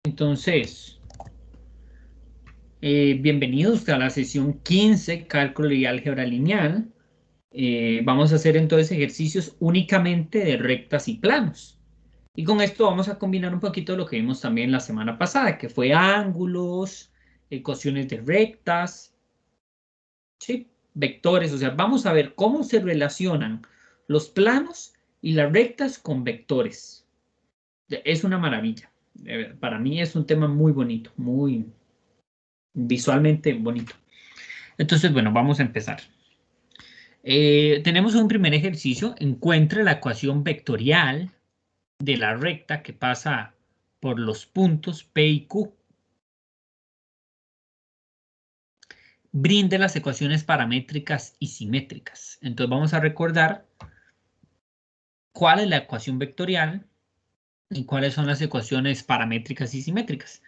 Entonces, bienvenidos a la sesión 15, Cálculo y Álgebra Lineal. Vamos a hacer entonces ejercicios únicamente de rectas y planos. Y con esto vamos a combinar un poquito lo que vimos también la semana pasada, que fue ángulos, ecuaciones de rectas, ¿sí? Vectores. O sea, vamos a ver cómo se relacionan los planos y las rectas con vectores. Es una maravilla. Para mí es un tema muy bonito, muy visualmente bonito. Entonces, bueno, vamos a empezar. Tenemos un primer ejercicio. Encuentre la ecuación vectorial de la recta que pasa por los puntos P y Q. Brinde las ecuaciones paramétricas y simétricas. Entonces vamos a recordar cuál es la ecuación vectorial y cuáles son las ecuaciones paramétricas y simétricas.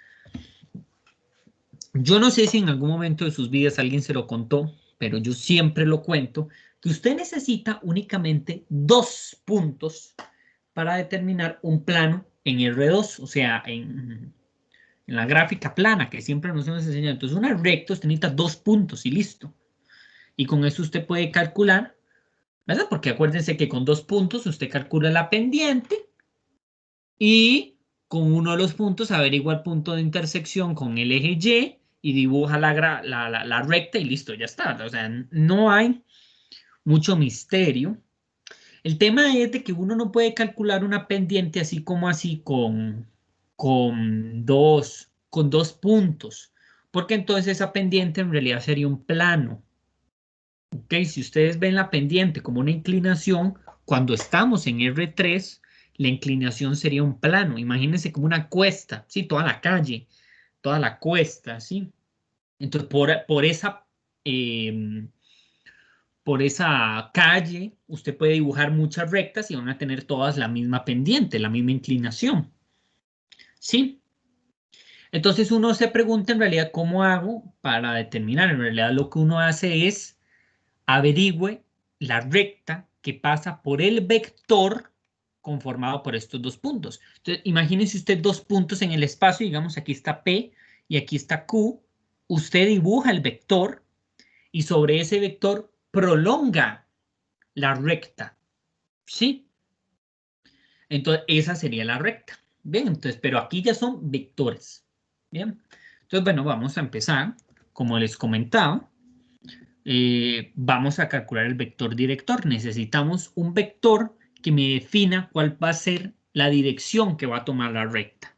Yo no sé si en algún momento de sus vidas alguien se lo contó, pero yo siempre lo cuento, que usted necesita únicamente dos puntos para determinar un plano en R2, o sea, en la gráfica plana que siempre nos hemos enseñado. Entonces, una recta usted necesita dos puntos y listo. Y con eso usted puede calcular, ¿verdad? Porque acuérdense que con dos puntos usted calcula la pendiente y con uno de los puntos averigua el punto de intersección con el eje Y dibuja la recta y listo, ya está. O sea, no hay mucho misterio. El tema es de que uno no puede calcular una pendiente así como así con dos puntos, porque entonces esa pendiente en realidad sería un plano. ¿Ok? Si ustedes ven la pendiente como una inclinación, cuando estamos en R3, la inclinación sería un plano. Imagínense como una cuesta, ¿sí? Toda la calle, toda la cuesta, ¿sí? Entonces, eh, por esa calle, usted puede dibujar muchas rectas y van a tener todas la misma pendiente, la misma inclinación. ¿Sí? Entonces uno se pregunta en realidad cómo hago para determinar. En realidad lo que uno hace es averigüe la recta que pasa por el vector conformado por estos dos puntos. Entonces imagínese usted dos puntos en el espacio, digamos aquí está P y aquí está Q. Usted dibuja el vector y sobre ese vector prolonga la recta. ¿Sí? Entonces, esa sería la recta. Bien, entonces, pero aquí ya son vectores. Bien. Entonces, bueno, vamos a empezar. Como les comentaba, vamos a calcular el vector director. Necesitamos un vector que me defina cuál va a ser la dirección que va a tomar la recta.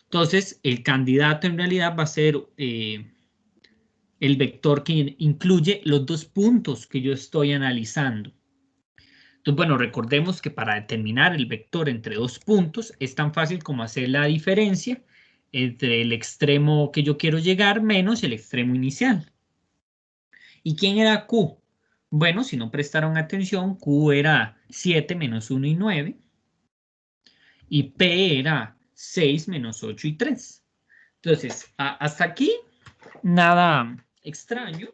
Entonces, el candidato en realidad va a ser el vector que incluye los dos puntos que yo estoy analizando. Entonces, bueno, recordemos que para determinar el vector entre dos puntos es tan fácil como hacer la diferencia entre el extremo que yo quiero llegar menos el extremo inicial. ¿Y quién era Q? Bueno, si no prestaron atención, Q era 7 menos 1 y 9. Y P era 6 menos 8 y 3. Entonces, hasta aquí, nada extraño.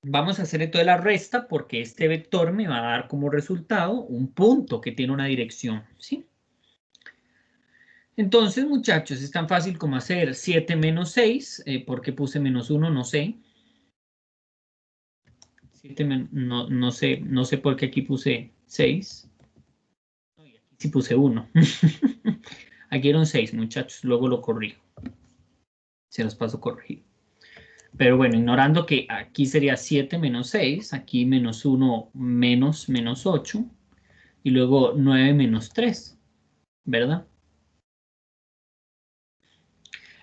Vamos a hacer entonces la resta porque este vector me va a dar como resultado un punto que tiene una dirección, ¿sí? Entonces, muchachos, es tan fácil como hacer 7 menos 6. ¿Por qué puse menos 1? No sé. No sé por qué aquí puse 6. Aquí sí puse 1. Aquí era un 6, muchachos. Luego lo corrijo. Se los paso corregido. Pero bueno, ignorando que aquí sería 7 menos 6, aquí menos 1 menos 8, y luego 9 menos 3, ¿verdad?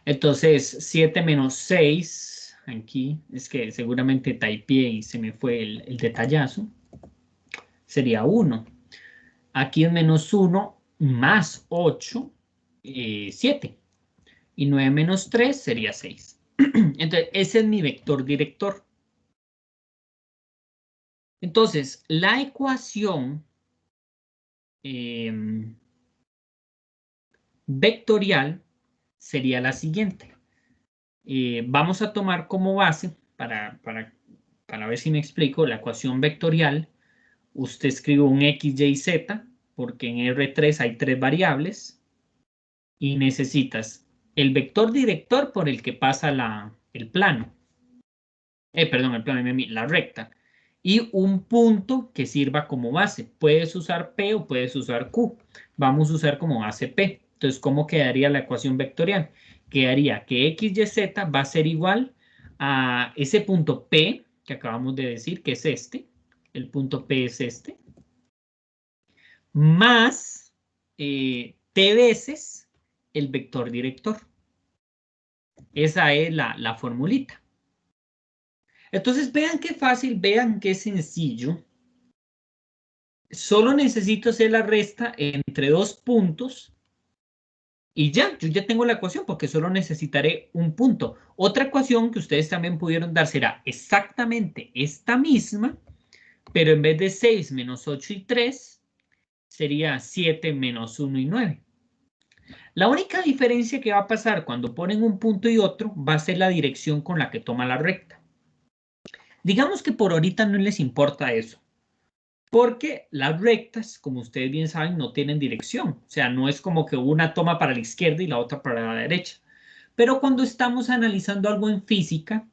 Entonces, 7 menos 6, aquí, es que seguramente typeé y se me fue el detallazo, sería 1. Aquí es menos 1 más 8, 7. Y 9 menos 3 sería 6. Entonces, ese es mi vector director. Entonces, la ecuación vectorial sería la siguiente. Vamos a tomar como base, para ver si me explico, la ecuación vectorial. Usted escribe un x, y, z, porque en R3 hay 3 variables y necesitas el vector director por el que pasa el plano. Perdón, el plano, la recta. Y un punto que sirva como base. Puedes usar P o puedes usar Q. Vamos a usar como base P. Entonces, ¿cómo quedaría la ecuación vectorial? Quedaría que x, y, z va a ser igual a ese punto P que acabamos de decir, que es este. El punto P es este. Más T veces el vector director. Esa es la formulita. Entonces, vean qué fácil, vean qué sencillo. Solo necesito hacer la resta entre 2 puntos y ya, yo ya tengo la ecuación porque solo necesitaré un punto. Otra ecuación que ustedes también pudieron dar será exactamente esta misma, pero en vez de 6 menos 8 y 3, sería 7 menos 1 y 9. La única diferencia que va a pasar cuando ponen un punto y otro va a ser la dirección con la que toma la recta. Digamos que por ahorita no les importa eso, porque las rectas, como ustedes bien saben, no tienen dirección. O sea, no es como que una toma para la izquierda y la otra para la derecha. Pero cuando estamos analizando algo en física,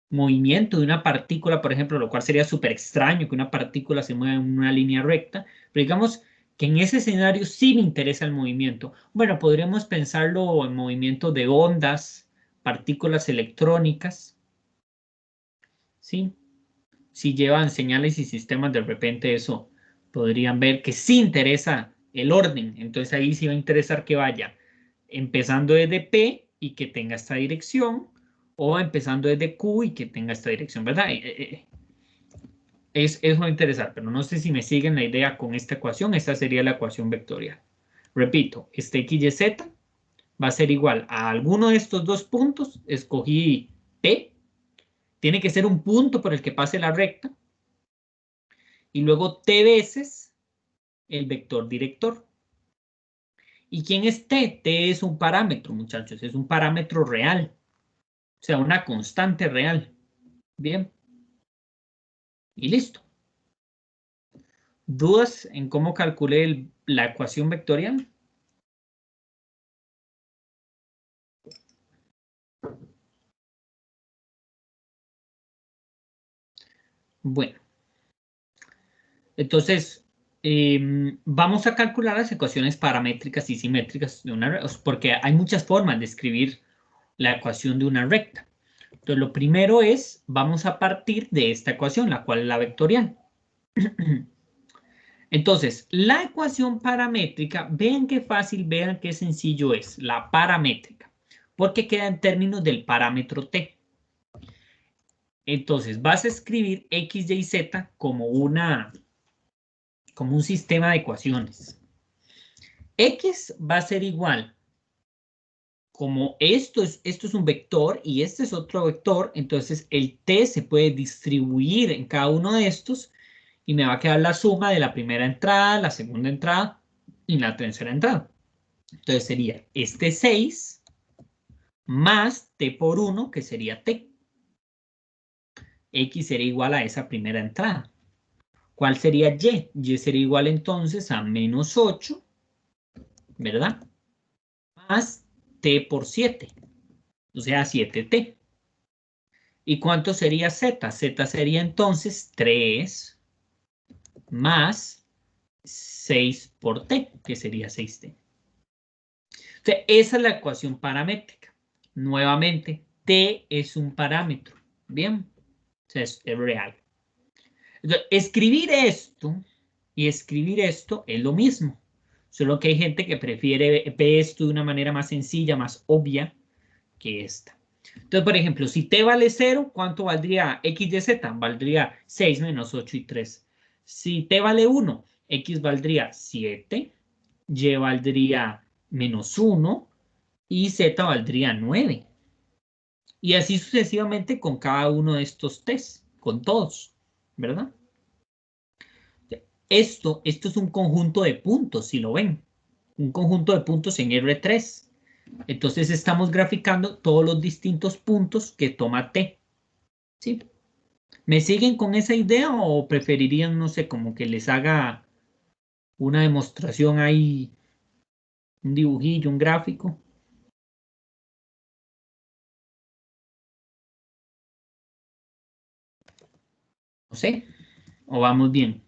movimiento de una partícula, por ejemplo, lo cual sería súper extraño que una partícula se mueva en una línea recta, pero digamos que en ese escenario sí me interesa el movimiento. Bueno, podríamos pensarlo en movimiento de ondas, partículas electrónicas, ¿sí? Si llevan señales y sistemas, de repente eso podrían ver que sí interesa el orden. Entonces ahí sí va a interesar que vaya empezando desde P y que tenga esta dirección, o empezando desde Q y que tenga esta dirección, ¿verdad? Eso va a interesar, pero no sé si me siguen la idea con esta ecuación. Esta sería la ecuación vectorial. Repito, este x, y, z va a ser igual a alguno de estos dos puntos. Escogí P. Tiene que ser un punto por el que pase la recta. Y luego T veces el vector director. ¿Y quién es T? T es un parámetro, muchachos. Es un parámetro real. O sea, una constante real. Bien. Y listo. ¿Dudas en cómo calculé la ecuación vectorial? Bueno, entonces vamos a calcular las ecuaciones paramétricas y simétricas de una recta, porque hay muchas formas de escribir la ecuación de una recta. Entonces, lo primero es, vamos a partir de esta ecuación, la cual es la vectorial. Entonces, la ecuación paramétrica, vean qué fácil, vean qué sencillo es, la paramétrica, porque queda en términos del parámetro t. Entonces, vas a escribir x, y, z como un sistema de ecuaciones. X va a ser igual, como esto es un vector y este es otro vector, entonces el t se puede distribuir en cada uno de estos y me va a quedar la suma de la primera entrada, la segunda entrada y la tercera entrada. Entonces sería este 6 más t por 1, que sería t. X sería igual a esa primera entrada. ¿Cuál sería y? Y sería igual entonces a menos 8, ¿verdad? Más t por 7, o sea, 7t. ¿Y cuánto sería z? Z sería entonces 3 más 6 por t, que sería 6t. O sea, esa es la ecuación paramétrica. Nuevamente, t es un parámetro. Bien, o sea, es real. Entonces, escribir esto y escribir esto es lo mismo. Solo que hay gente que prefiere ver esto de una manera más sencilla, más obvia que esta. Entonces, por ejemplo, si t vale 0, ¿cuánto valdría x de z? Valdría 6 menos 8 y 3. Si t vale 1, x valdría 7, y valdría menos 1 y z valdría 9. Y así sucesivamente con cada uno de estos t's, con todos, ¿verdad? Esto es un conjunto de puntos, si lo ven. Un conjunto de puntos en R3. Entonces estamos graficando todos los distintos puntos que toma T. ¿Sí? ¿Me siguen con esa idea o preferirían, no sé, como que les haga una demostración ahí, un dibujillo, un gráfico. No sé, o vamos bien.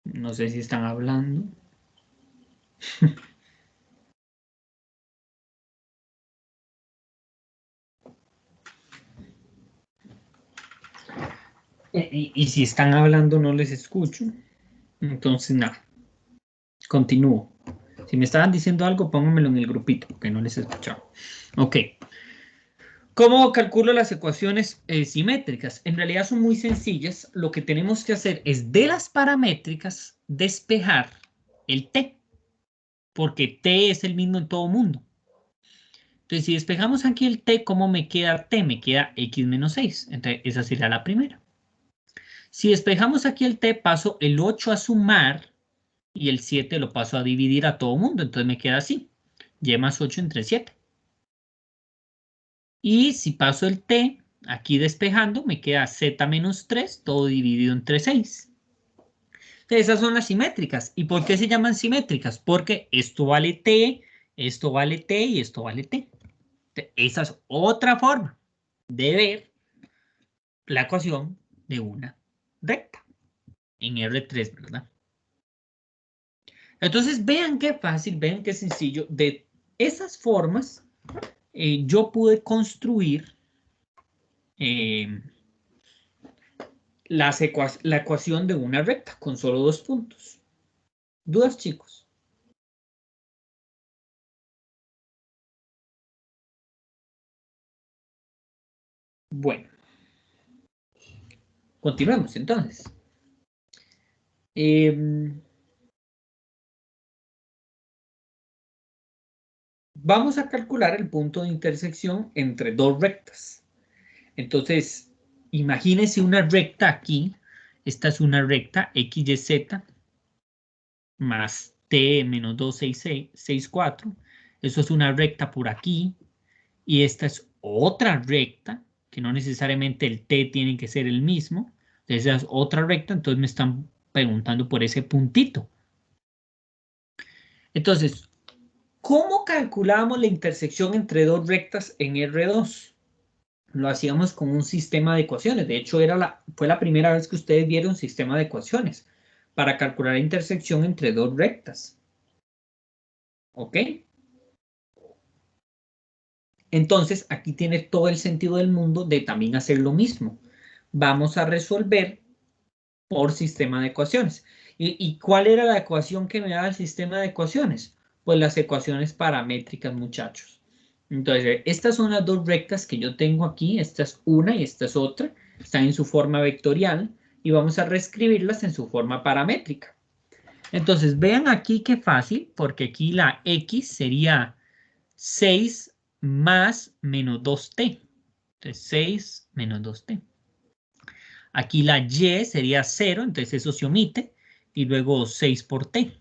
No sé si están hablando. Y si están hablando no les escucho. Entonces, nada, continúo. Si me estaban diciendo algo, pónganmelo en el grupito, porque no les he escuchado. Ok. ¿Cómo calculo las ecuaciones simétricas? En realidad son muy sencillas. Lo que tenemos que hacer es de las paramétricas despejar el t, porque t es el mismo en todo mundo. Entonces, si despejamos aquí el t, ¿cómo me queda t? Me queda x menos 6. Entonces, esa sería la primera. Si despejamos aquí el t, paso el 8 a sumar y el 7 lo paso a dividir a todo mundo. Entonces me queda así. Y más 8 entre 7. Y si paso el t, aquí despejando, me queda z menos 3, todo dividido entre 6. Entonces, esas son las simétricas. ¿Y por qué se llaman simétricas? Porque esto vale t, esto vale t y esto vale t. Esa es otra forma de ver la ecuación de una recta en R3, ¿verdad? Entonces, vean qué fácil, vean qué sencillo. De esas formas, yo pude construir la ecuación de una recta con solo 2 puntos. ¿Dudas, chicos? Bueno, continuemos entonces. Vamos a calcular el punto de intersección entre dos rectas. Entonces, imagínense una recta aquí. Esta es una recta x, y, z más t menos 2, 6, 6, 6, 4. Eso es una recta por aquí. Y esta es otra recta, que no necesariamente el t tiene que ser el mismo. Esa es otra recta, entonces me están preguntando por ese puntito. Entonces, ¿cómo calculamos la intersección entre dos rectas en R2? Lo hacíamos con un sistema de ecuaciones. De hecho, fue la primera vez que ustedes vieron un sistema de ecuaciones para calcular la intersección entre dos rectas. ¿Ok? Entonces, aquí tiene todo el sentido del mundo de también hacer lo mismo. Vamos a resolver por sistema de ecuaciones. ¿Y cuál era la ecuación que me daba el sistema de ecuaciones? Pues las ecuaciones paramétricas, muchachos. Entonces, estas son las dos rectas que yo tengo aquí. Esta es una y esta es otra. Están en su forma vectorial y vamos a reescribirlas en su forma paramétrica. Entonces, vean aquí qué fácil, porque aquí la x sería 6 más menos 2t. Entonces, 6 menos 2t. Aquí la y sería 0, entonces eso se omite. Y luego 6 por t.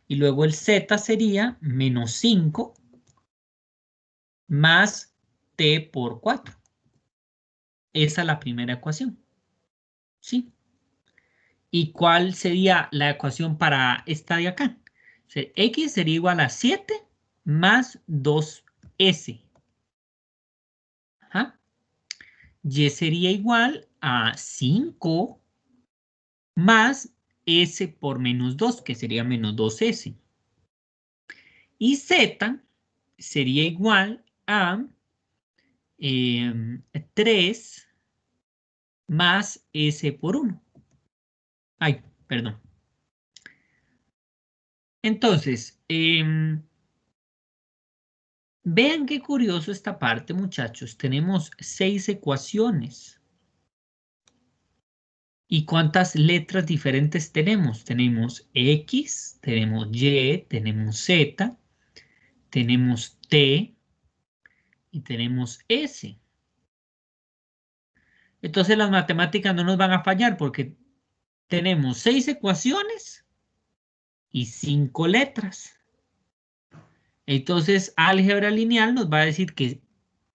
Y luego el z sería menos 5 más t por 4. Esa es la primera ecuación. ¿Sí? ¿Y cuál sería la ecuación para esta de acá? X sería igual a 7 más 2s. Ajá. Y sería igual a 5 más s por menos 2, que sería menos 2s. Y z sería igual a 3 más s por 1. Ay, perdón. Entonces, vean qué curioso esta parte, muchachos. Tenemos 6 ecuaciones. ¿Y cuántas letras diferentes tenemos? Tenemos X, tenemos Y, tenemos Z, tenemos T y tenemos S. Entonces las matemáticas no nos van a fallar porque tenemos 6 ecuaciones y 5 letras. Entonces, álgebra lineal nos va a decir que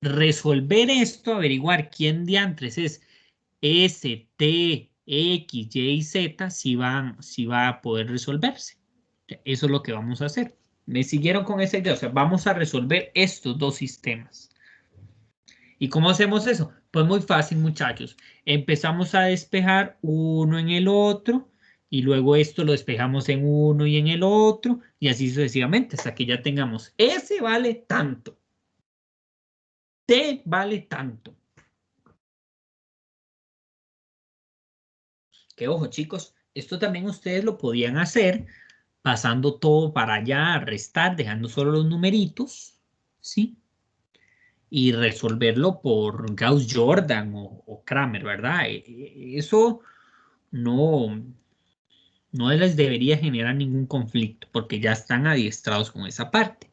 resolver esto, averiguar quién diantres es S, T, X, Y y Z, si va a poder resolverse. Eso es lo que vamos a hacer. ¿Me siguieron con esa idea? O sea, vamos a resolver estos dos sistemas. ¿Y cómo hacemos eso? Pues muy fácil, muchachos. Empezamos a despejar uno en el otro y luego esto lo despejamos en uno y en el otro y así sucesivamente hasta que ya tengamos S vale tanto, T vale tanto. Que ojo, chicos, esto también ustedes lo podían hacer pasando todo para allá, a restar, dejando solo los numeritos, ¿sí? Y resolverlo por Gauss-Jordan o Kramer, ¿verdad? Eso no, no les debería generar ningún conflicto porque ya están adiestrados con esa parte.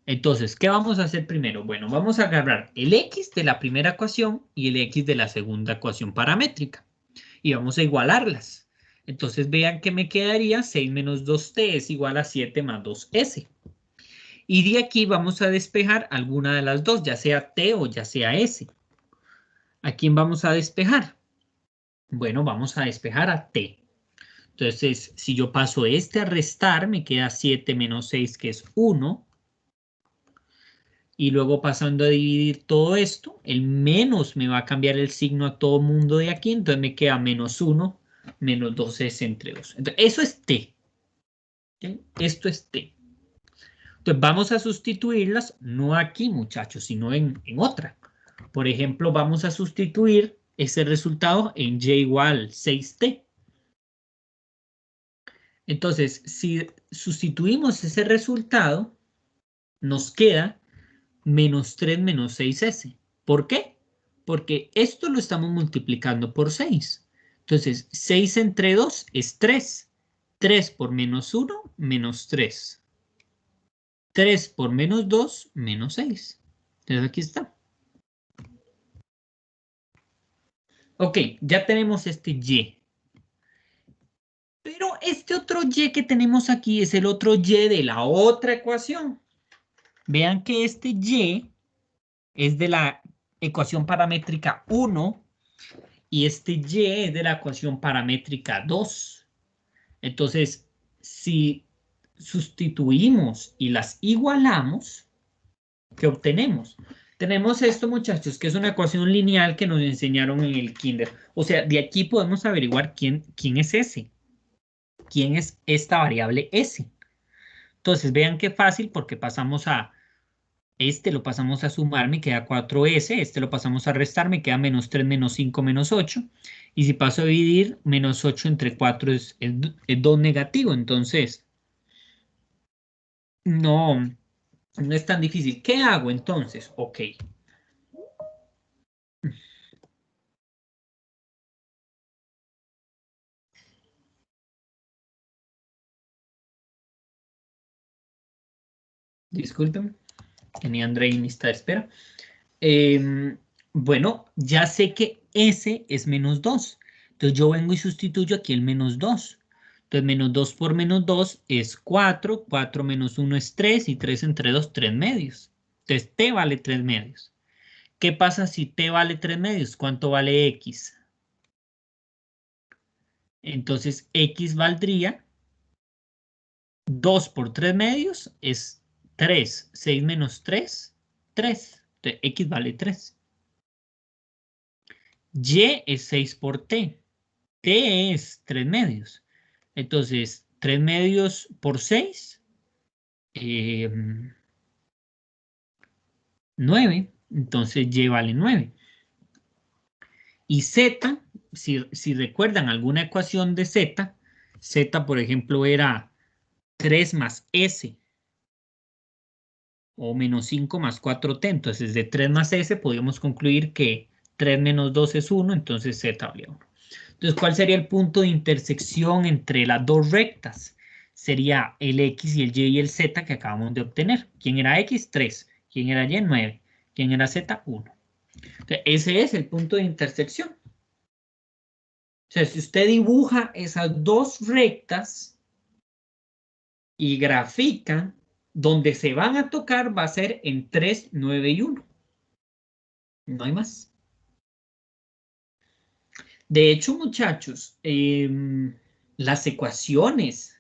Entonces, ¿qué vamos a hacer primero? Bueno, vamos a agarrar el X de la primera ecuación y el X de la segunda ecuación paramétrica y vamos a igualarlas. Entonces vean que me quedaría 6 menos 2t es igual a 7 más 2s. Y de aquí vamos a despejar alguna de las dos, ya sea t o ya sea s. ¿A quién vamos a despejar? Bueno, vamos a despejar a t. Entonces, si yo paso este a restar, me queda 7 menos 6, que es 1. Y luego pasando a dividir todo esto, el menos me va a cambiar el signo a todo mundo de aquí, entonces me queda menos 1, menos 2s entre 2. Entonces, eso es t. ¿Sí? Esto es t. Entonces, vamos a sustituirlas, no aquí, muchachos, sino en otra. Por ejemplo, vamos a sustituir ese resultado en y igual 6t. Entonces, si sustituimos ese resultado, nos queda menos 3 menos 6s. ¿Por qué? Porque esto lo estamos multiplicando por 6. Entonces, 6 entre 2 es 3. 3 por menos 1, menos 3. 3 por menos 2, menos 6. Entonces, aquí está. Ok, ya tenemos este y. Pero este otro y que tenemos aquí es el otro y de la otra ecuación. Vean que este y es de la ecuación paramétrica 1 y este y es de la ecuación paramétrica 2. Entonces, si sustituimos y las igualamos, ¿qué obtenemos? Tenemos esto, muchachos, que es una ecuación lineal que nos enseñaron en el kinder. O sea, de aquí podemos averiguar quién es ese. ¿Quién es esta variable s? Entonces, vean qué fácil porque pasamos a este lo pasamos a sumar, me queda 4s, este lo pasamos a restar, me queda menos 3, menos 5, menos 8. Y si paso a dividir, menos 8 entre 4 es 2 negativo, entonces no es tan difícil. ¿Qué hago entonces? Ok. Disculpen, tenía André en lista de espera. Bueno, ya sé que S es menos 2. Entonces yo vengo y sustituyo aquí el menos 2. Entonces menos 2 por menos 2 es 4. 4 menos 1 es 3 y 3 entre 2, 3 medios. Entonces T vale 3 medios. ¿Qué pasa si T vale 3 medios? ¿Cuánto vale X? Entonces X valdría 2 por 3 medios es 3. 6 menos 3, 3. Entonces X vale 3. Y es 6 por T. T es 3 medios. Entonces, 3 medios por 6, 9. Entonces, Y vale 9. Y Z, si recuerdan alguna ecuación de Z, Z, por ejemplo, era 3 más S o menos 5 más 4T. Entonces, de 3 más S podríamos concluir que 3 menos 2 es 1, entonces Z vale 1. Entonces, ¿cuál sería el punto de intersección entre las dos rectas? Sería el X y el Y y el Z que acabamos de obtener. ¿Quién era X? 3. ¿Quién era Y? 9. ¿Quién era Z? 1. Entonces, ese es el punto de intersección. O sea, si usted dibuja esas dos rectas y grafica Donde se van a tocar va a ser en 3, 9 y 1. No hay más. De hecho, muchachos, las ecuaciones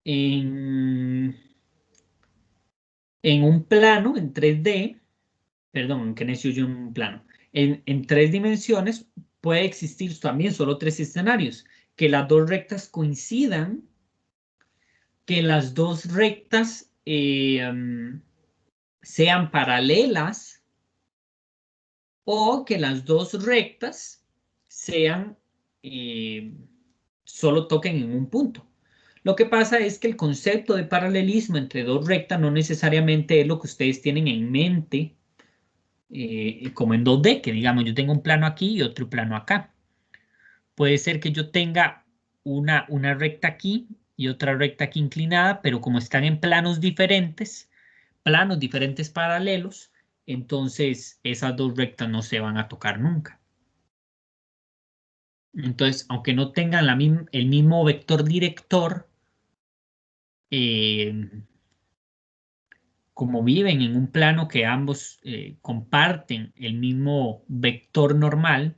en, en un plano, en 3D, perdón, que necio yo en un plano, en 3 dimensiones puede existir también solo 3 escenarios, que las dos rectas coincidan, que las dos rectas sean paralelas o que las dos rectas sean solo toquen en un punto. Lo que pasa es que el concepto de paralelismo entre dos rectas no necesariamente es lo que ustedes tienen en mente, como en 2D, que digamos yo tengo un plano aquí y otro plano acá. Puede ser que yo tenga una recta aquí y otra recta aquí inclinada, pero como están en planos diferentes paralelos, entonces esas dos rectas no se van a tocar nunca. Entonces, aunque no tengan el mismo vector director, eh, como viven en un plano que ambos comparten el mismo vector normal,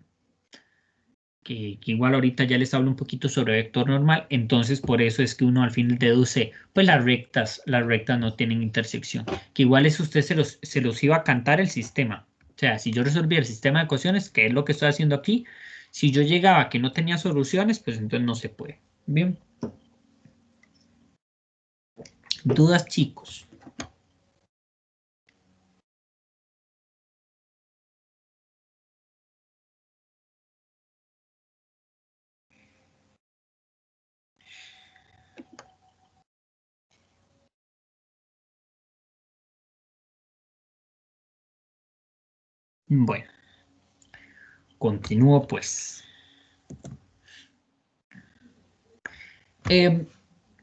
que igual ahorita ya les hablo un poquito sobre vector normal, entonces por eso es que uno al fin deduce, pues las rectas no tienen intersección, que igual eso usted se los iba a cantar el sistema. O sea, si yo resolvía el sistema de ecuaciones, que es lo que estoy haciendo aquí, si yo llegaba a que no tenía soluciones, pues entonces no se puede. Bien. ¿Dudas, chicos? Bueno, continúo pues.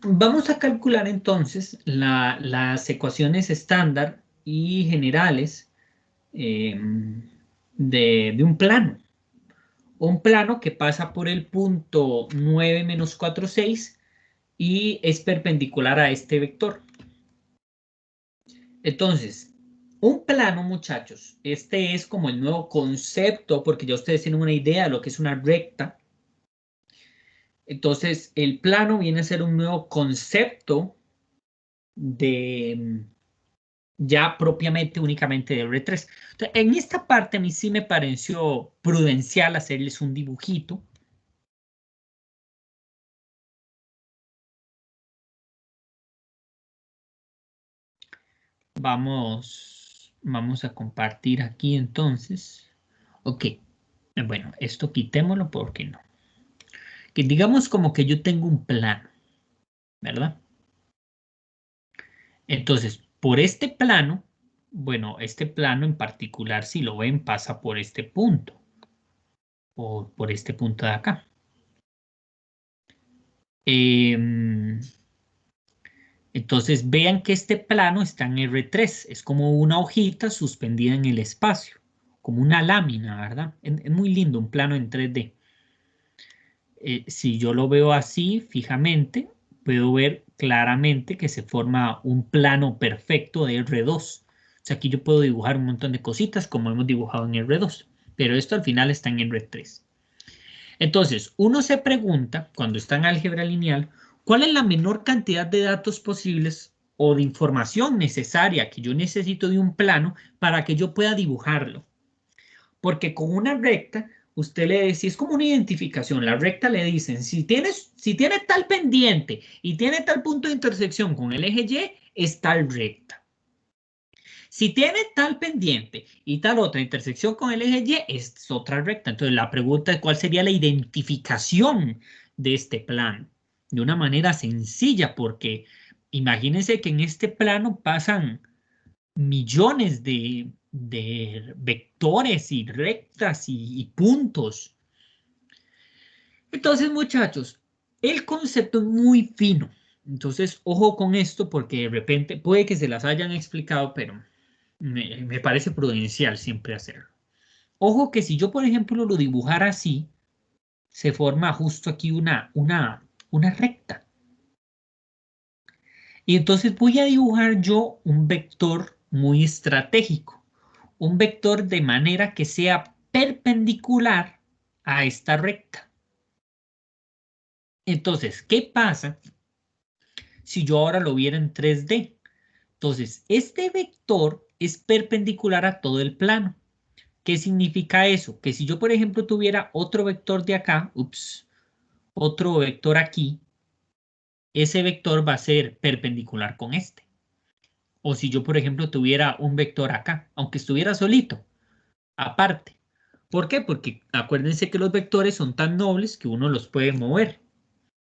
Vamos a calcular entonces las ecuaciones estándar y generales eh, de un plano. Un plano que pasa por el punto 9 menos 4, 6 y es perpendicular a este vector. Entonces, un plano, muchachos, este es como el nuevo concepto, porque ya ustedes tienen una idea de lo que es una recta. Entonces, el plano viene a ser un nuevo concepto de ya propiamente únicamente de R3. Entonces, en esta parte a mí sí me pareció prudencial hacerles un dibujito. Vamos a compartir aquí entonces. Ok, bueno, esto quitémoslo porque no. Que digamos como que yo tengo un plano, ¿verdad? Entonces, por este plano, bueno, este plano en particular, si lo ven, pasa por este punto, por este punto de acá. Entonces, vean que este plano está en R3, es como una hojita suspendida en el espacio, como una lámina, ¿verdad? Es muy lindo un plano en 3D. Si yo lo veo así fijamente, puedo ver claramente que se forma un plano perfecto de R2. O sea, aquí yo puedo dibujar un montón de cositas como hemos dibujado en R2, pero esto al final está en R3. Entonces, uno se pregunta, cuando está en álgebra lineal, ¿cuál es la menor cantidad de datos posibles o de información necesaria que yo necesito de un plano para que yo pueda dibujarlo? Porque con una recta, usted le dice, es como una identificación, la recta le dicen, si tiene tal pendiente y tiene tal punto de intersección con el eje Y, es tal recta. Si tiene tal pendiente y tal otra intersección con el eje Y, es otra recta. Entonces la pregunta es cuál sería la identificación de este plano. De una manera sencilla, porque imagínense que en este plano pasan millones de vectores y rectas y puntos. Entonces, muchachos, el concepto es muy fino. Entonces, ojo con esto porque de repente puede que se las hayan explicado, pero me parece prudencial siempre hacerlo. Ojo que si yo, por ejemplo, lo dibujara así, se forma justo aquí una recta. Y entonces voy a dibujar yo un vector muy estratégico. Un vector de manera que sea perpendicular a esta recta. Entonces, ¿qué pasa si yo ahora lo viera en 3D? Entonces, este vector es perpendicular a todo el plano. ¿Qué significa eso? Que si yo, por ejemplo, tuviera otro vector de acá, otro vector aquí, ese vector va a ser perpendicular con este. O si yo, por ejemplo, tuviera un vector acá, aunque estuviera solito, aparte. ¿Por qué? Porque acuérdense que los vectores son tan nobles que uno los puede mover.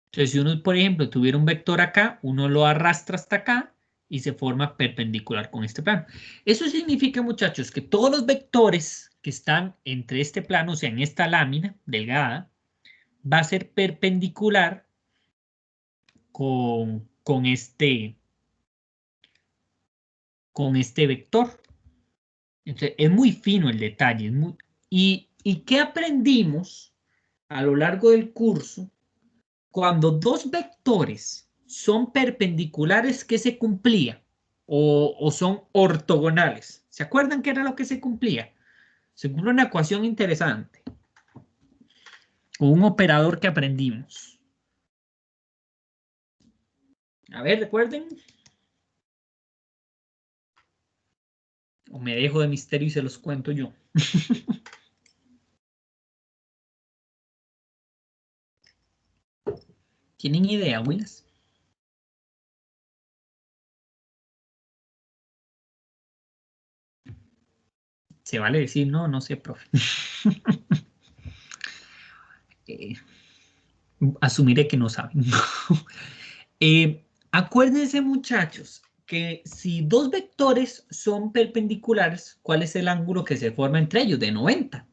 Entonces, si uno, por ejemplo, tuviera un vector acá, uno lo arrastra hasta acá y se forma perpendicular con este plano. Eso significa, muchachos, que todos los vectores que están entre este plano, o sea, en esta lámina delgada, va a ser perpendicular con este vector. Entonces, es muy fino el detalle. ¿Y qué aprendimos a lo largo del curso? Cuando dos vectores son perpendiculares, ¿qué se cumplía? O son ortogonales. ¿Se acuerdan qué era lo que se cumplía? Se cumple una ecuación interesante. O un operador que aprendimos. A ver, recuerden. O me dejo de misterio y se los cuento yo. ¿Tienen idea, Willis? Se vale decir, no, no sé, profe. Eh, asumiré que no saben. Acuérdense, muchachos, que si dos vectores son perpendiculares, ¿cuál es el ángulo que se forma entre ellos? De 90.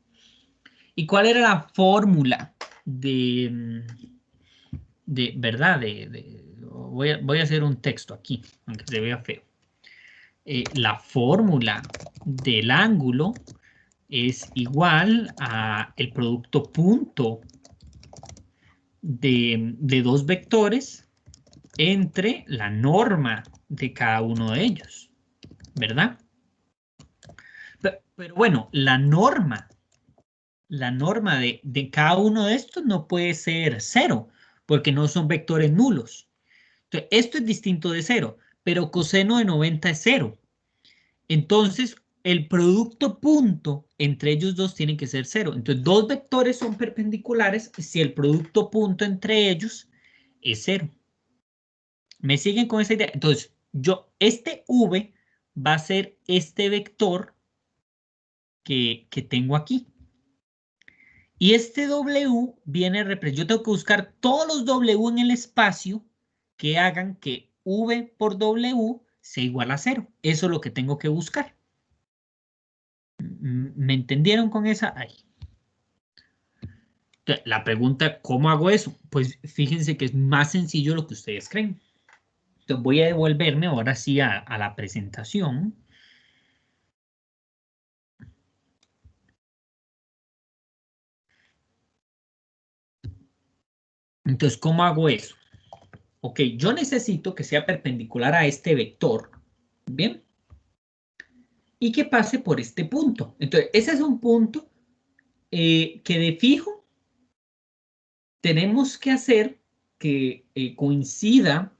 ¿Y cuál era la fórmula de verdad? Voy a hacer un texto aquí, aunque se vea feo. La fórmula del ángulo es igual a el producto punto de dos vectores entre la norma de cada uno de ellos, ¿verdad? Pero bueno, la norma de cada uno de estos no puede ser cero, porque no son vectores nulos. Entonces, esto es distinto de cero, pero coseno de 90 es cero. Entonces, el producto punto entre ellos dos tiene que ser cero. Entonces, dos vectores son perpendiculares si el producto punto entre ellos es cero. ¿Me siguen con esa idea? Entonces, este V va a ser este vector que tengo aquí. Y este W viene, yo tengo que buscar todos los W en el espacio que hagan que V por W sea igual a 0. Eso es lo que tengo que buscar. ¿Me entendieron con esa? Ahí. Entonces, la pregunta, ¿cómo hago eso? Pues fíjense que es más sencillo de lo que ustedes creen. Entonces voy a devolverme ahora sí a la presentación. Entonces, ¿cómo hago eso? Ok, yo necesito que sea perpendicular a este vector, ¿bien? Y que pase por este punto. Entonces, ese es un punto que de fijo tenemos que hacer que coincida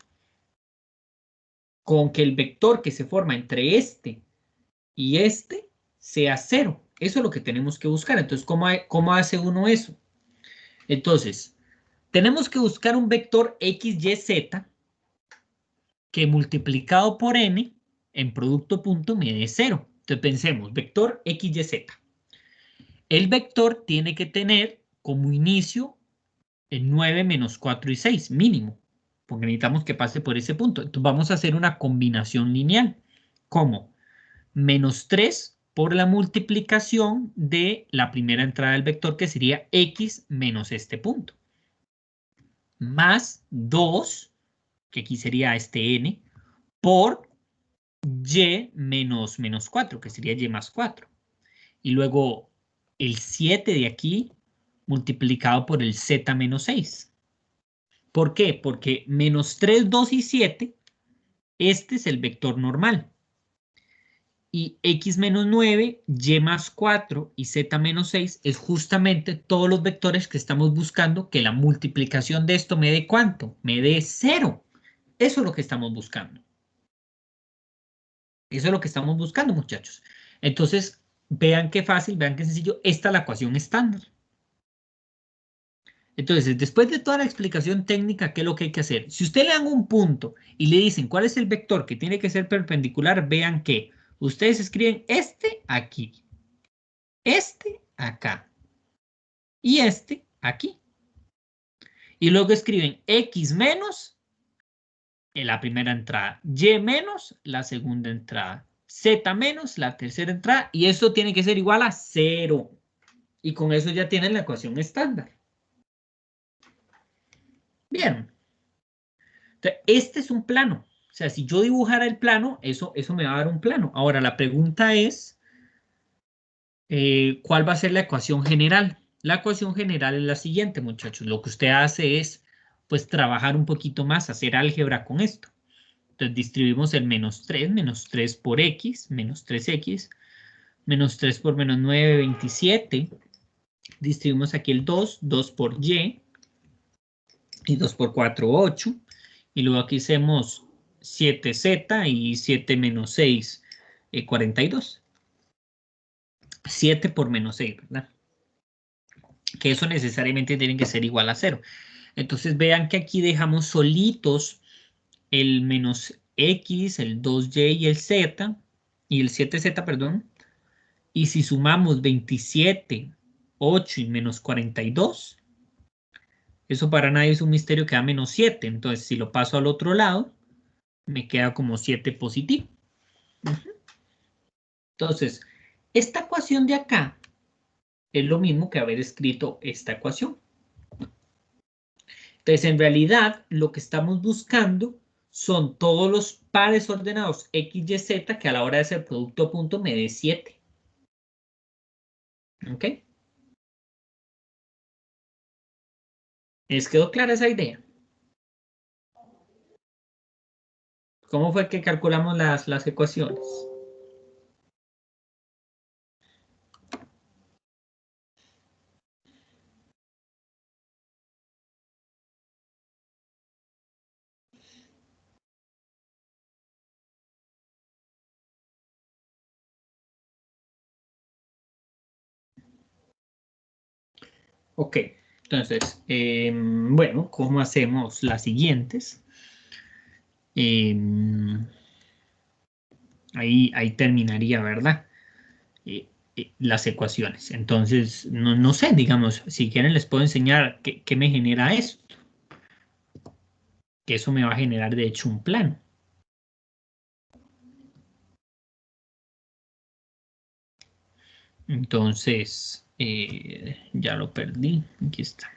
con que el vector que se forma entre este y este sea cero. Eso es lo que tenemos que buscar. Entonces, ¿cómo hace uno eso? Entonces, tenemos que buscar un vector x, y, z que multiplicado por n en producto punto me dé 0. Entonces pensemos, vector x, y, z. El vector tiene que tener como inicio el 9 menos 4 y 6, mínimo, porque necesitamos que pase por ese punto. Entonces vamos a hacer una combinación lineal. ¿Cómo? Menos 3 por la multiplicación de la primera entrada del vector, que sería x menos este punto. Más 2, que aquí sería este n, por y menos 4, que sería y más 4. Y luego el 7 de aquí multiplicado por el z menos 6. ¿Por qué? Porque menos 3, 2 y 7 Este es el vector normal. Y x menos 9, y más 4 y z menos 6 es justamente todos los vectores que estamos buscando que la multiplicación de esto me dé ¿cuánto? Me dé 0. Eso es lo que estamos buscando. Eso es lo que estamos buscando, muchachos. Entonces, vean qué fácil, vean qué sencillo. Esta es la ecuación estándar. Entonces, después de toda la explicación técnica, ¿qué es lo que hay que hacer? Si usted le dan un punto y le dicen cuál es el vector que tiene que ser perpendicular, vean que ustedes escriben este aquí, este acá y este aquí. Y luego escriben x menos en la primera entrada, y menos la segunda entrada, z menos la tercera entrada, y esto tiene que ser igual a 0. Y con eso ya tienen la ecuación estándar. Bien. Entonces, este es un plano. O sea, si yo dibujara el plano, eso me va a dar un plano. Ahora, la pregunta es, ¿cuál va a ser la ecuación general? La ecuación general es la siguiente, muchachos. Lo que usted hace es, pues, trabajar un poquito más, hacer álgebra con esto. Entonces, distribuimos el menos 3 por x, menos 3x, menos 3 por menos 9, 27. Distribuimos aquí el 2, 2 por y, y 2 por 4, 8. Y luego aquí hacemos 7z y 7 menos 6, 42. 7 por menos 6, ¿verdad? Que eso necesariamente tiene que ser igual a 0. Entonces vean que aquí dejamos solitos el menos x, el 2y y el z, y el 7z, perdón. Y si sumamos 27, 8 y menos 42, eso para nadie es un misterio que da menos 7. Entonces, si lo paso al otro lado, me queda como 7 positivo. Entonces, esta ecuación de acá es lo mismo que haber escrito esta ecuación. Entonces, en realidad, lo que estamos buscando son todos los pares ordenados x, y, z que a la hora de hacer producto a punto me dé 7. ¿Ok? ¿Les quedó clara esa idea? ¿Cómo fue que calculamos las ecuaciones? Ok, entonces, bueno, ¿cómo hacemos las siguientes? Ahí terminaría, ¿verdad? Las ecuaciones. Entonces, no sé, digamos, si quieren les puedo enseñar qué me genera esto. Que eso me va a generar, de hecho, un plano. Entonces, ya lo perdí. Aquí está.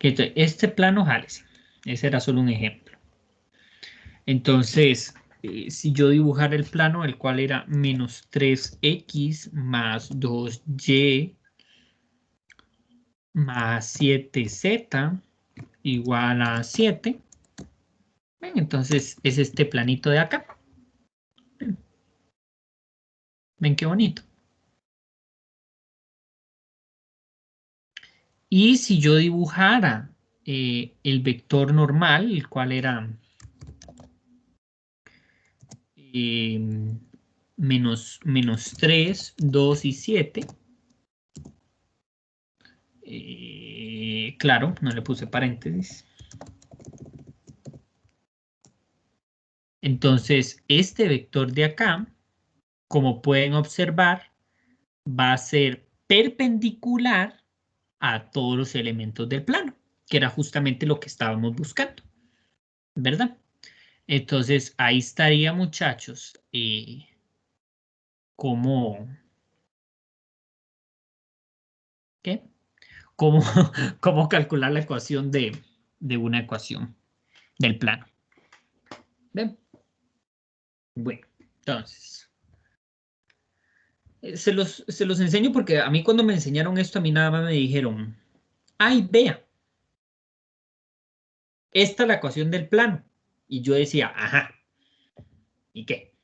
Este plano, jálese. Ese era solo un ejemplo. Entonces, si yo dibujara el plano, el cual era menos 3x más 2y más 7z igual a 7. Entonces, es este planito de acá. ¿Ven qué bonito? Y si yo dibujara el vector normal, el cual era menos 3, 2 y 7. Claro, no le puse paréntesis. Entonces, este vector de acá, como pueden observar, va a ser perpendicular a todos los elementos del plano, que era justamente lo que estábamos buscando, ¿verdad? Entonces, ahí estaría, muchachos, cómo, ¿qué? Cómo, cómo calcular la ecuación de una ecuación del plano. ¿Ven? Bueno, entonces, se los enseño porque a mí cuando me enseñaron esto, a mí nada más me dijeron, ay, vea, esta es la ecuación del plano. Y yo decía, ajá. ¿Y qué?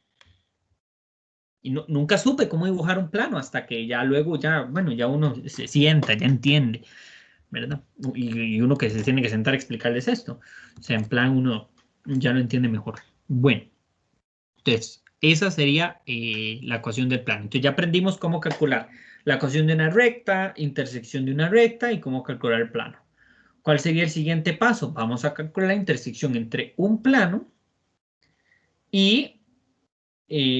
Y nunca supe cómo dibujar un plano hasta que ya luego, bueno, ya uno se sienta, ya entiende, ¿verdad? Y uno que se tiene que sentar a explicarles esto. O sea, en plan uno ya lo entiende mejor. Bueno, entonces, esa sería la ecuación del plano. Entonces ya aprendimos cómo calcular la ecuación de una recta, intersección de una recta y cómo calcular el plano. ¿Cuál sería el siguiente paso? Vamos a calcular la intersección entre un plano y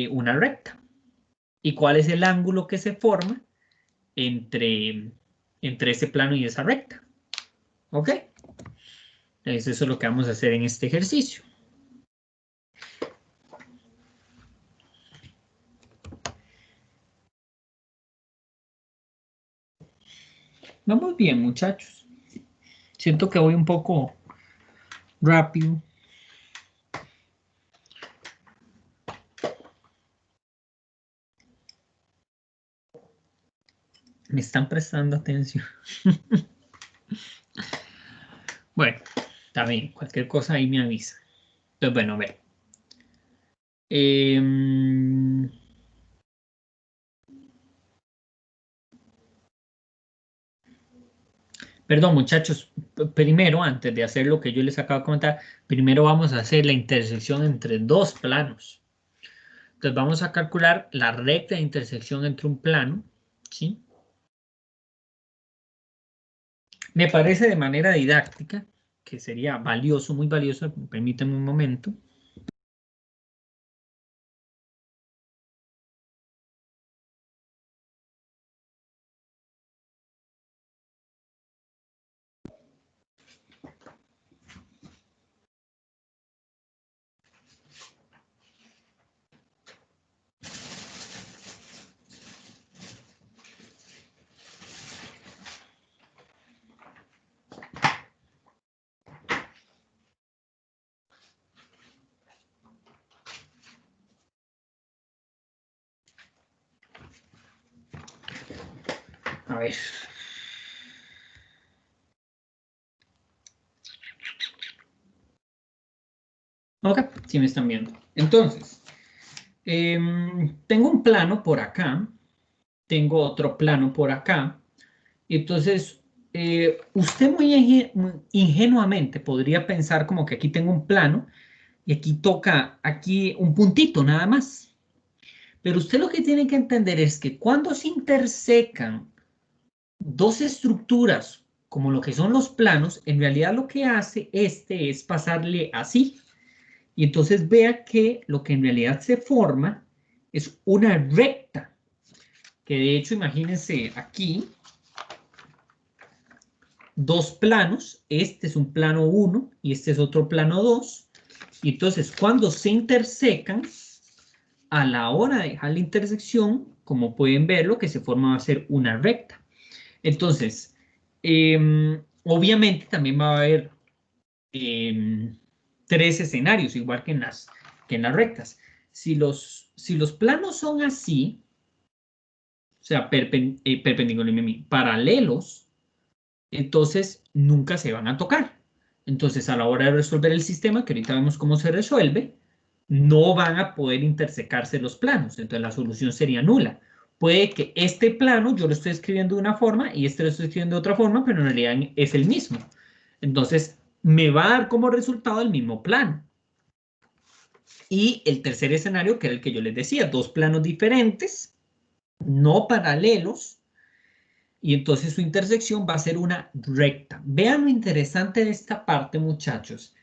una recta. ¿Y cuál es el ángulo que se forma entre ese plano y esa recta? ¿Ok? Entonces eso es lo que vamos a hacer en este ejercicio. Vamos bien, muchachos. Siento que voy un poco rápido. Me están prestando atención. Bueno, está bien. Cualquier cosa ahí me avisa. Entonces, bueno, a ver. Perdón, muchachos. Primero, antes de hacer lo que yo les acabo de comentar, primero vamos a hacer la intersección entre dos planos. Entonces, vamos a calcular la recta de intersección entre un plano. ¿Sí? Me parece de manera didáctica, que sería valioso, muy valioso. Permítanme un momento. A ver. Ok, sí me están viendo. Entonces, tengo un plano por acá, tengo otro plano por acá. Entonces, usted muy ingenuamente podría pensar como que aquí tengo un plano y aquí toca aquí un puntito nada más. Pero usted lo que tiene que entender es que cuando se intersecan dos estructuras como lo que son los planos, en realidad lo que hace este es pasarle así. Y entonces vea que lo que en realidad se forma es una recta, que de hecho imagínense aquí dos planos, este es un plano 1 y este es otro plano 2, y entonces cuando se intersecan, a la hora de dejar la intersección, como pueden ver, lo que se forma va a ser una recta. Entonces, obviamente también va a haber tres escenarios, igual que en las rectas. Si los planos son así, o sea, perpendiculares, paralelos, entonces nunca se van a tocar. Entonces, a la hora de resolver el sistema, que ahorita vemos cómo se resuelve, no van a poder intersecarse los planos. Entonces, la solución sería nula. Puede que este plano yo lo estoy escribiendo de una forma y este lo estoy escribiendo de otra forma, pero en realidad es el mismo. Entonces, me va a dar como resultado el mismo plano. Y el tercer escenario, que era el que yo les decía, dos planos diferentes, no paralelos, y entonces su intersección va a ser una recta. Vean lo interesante de esta parte, muchachos,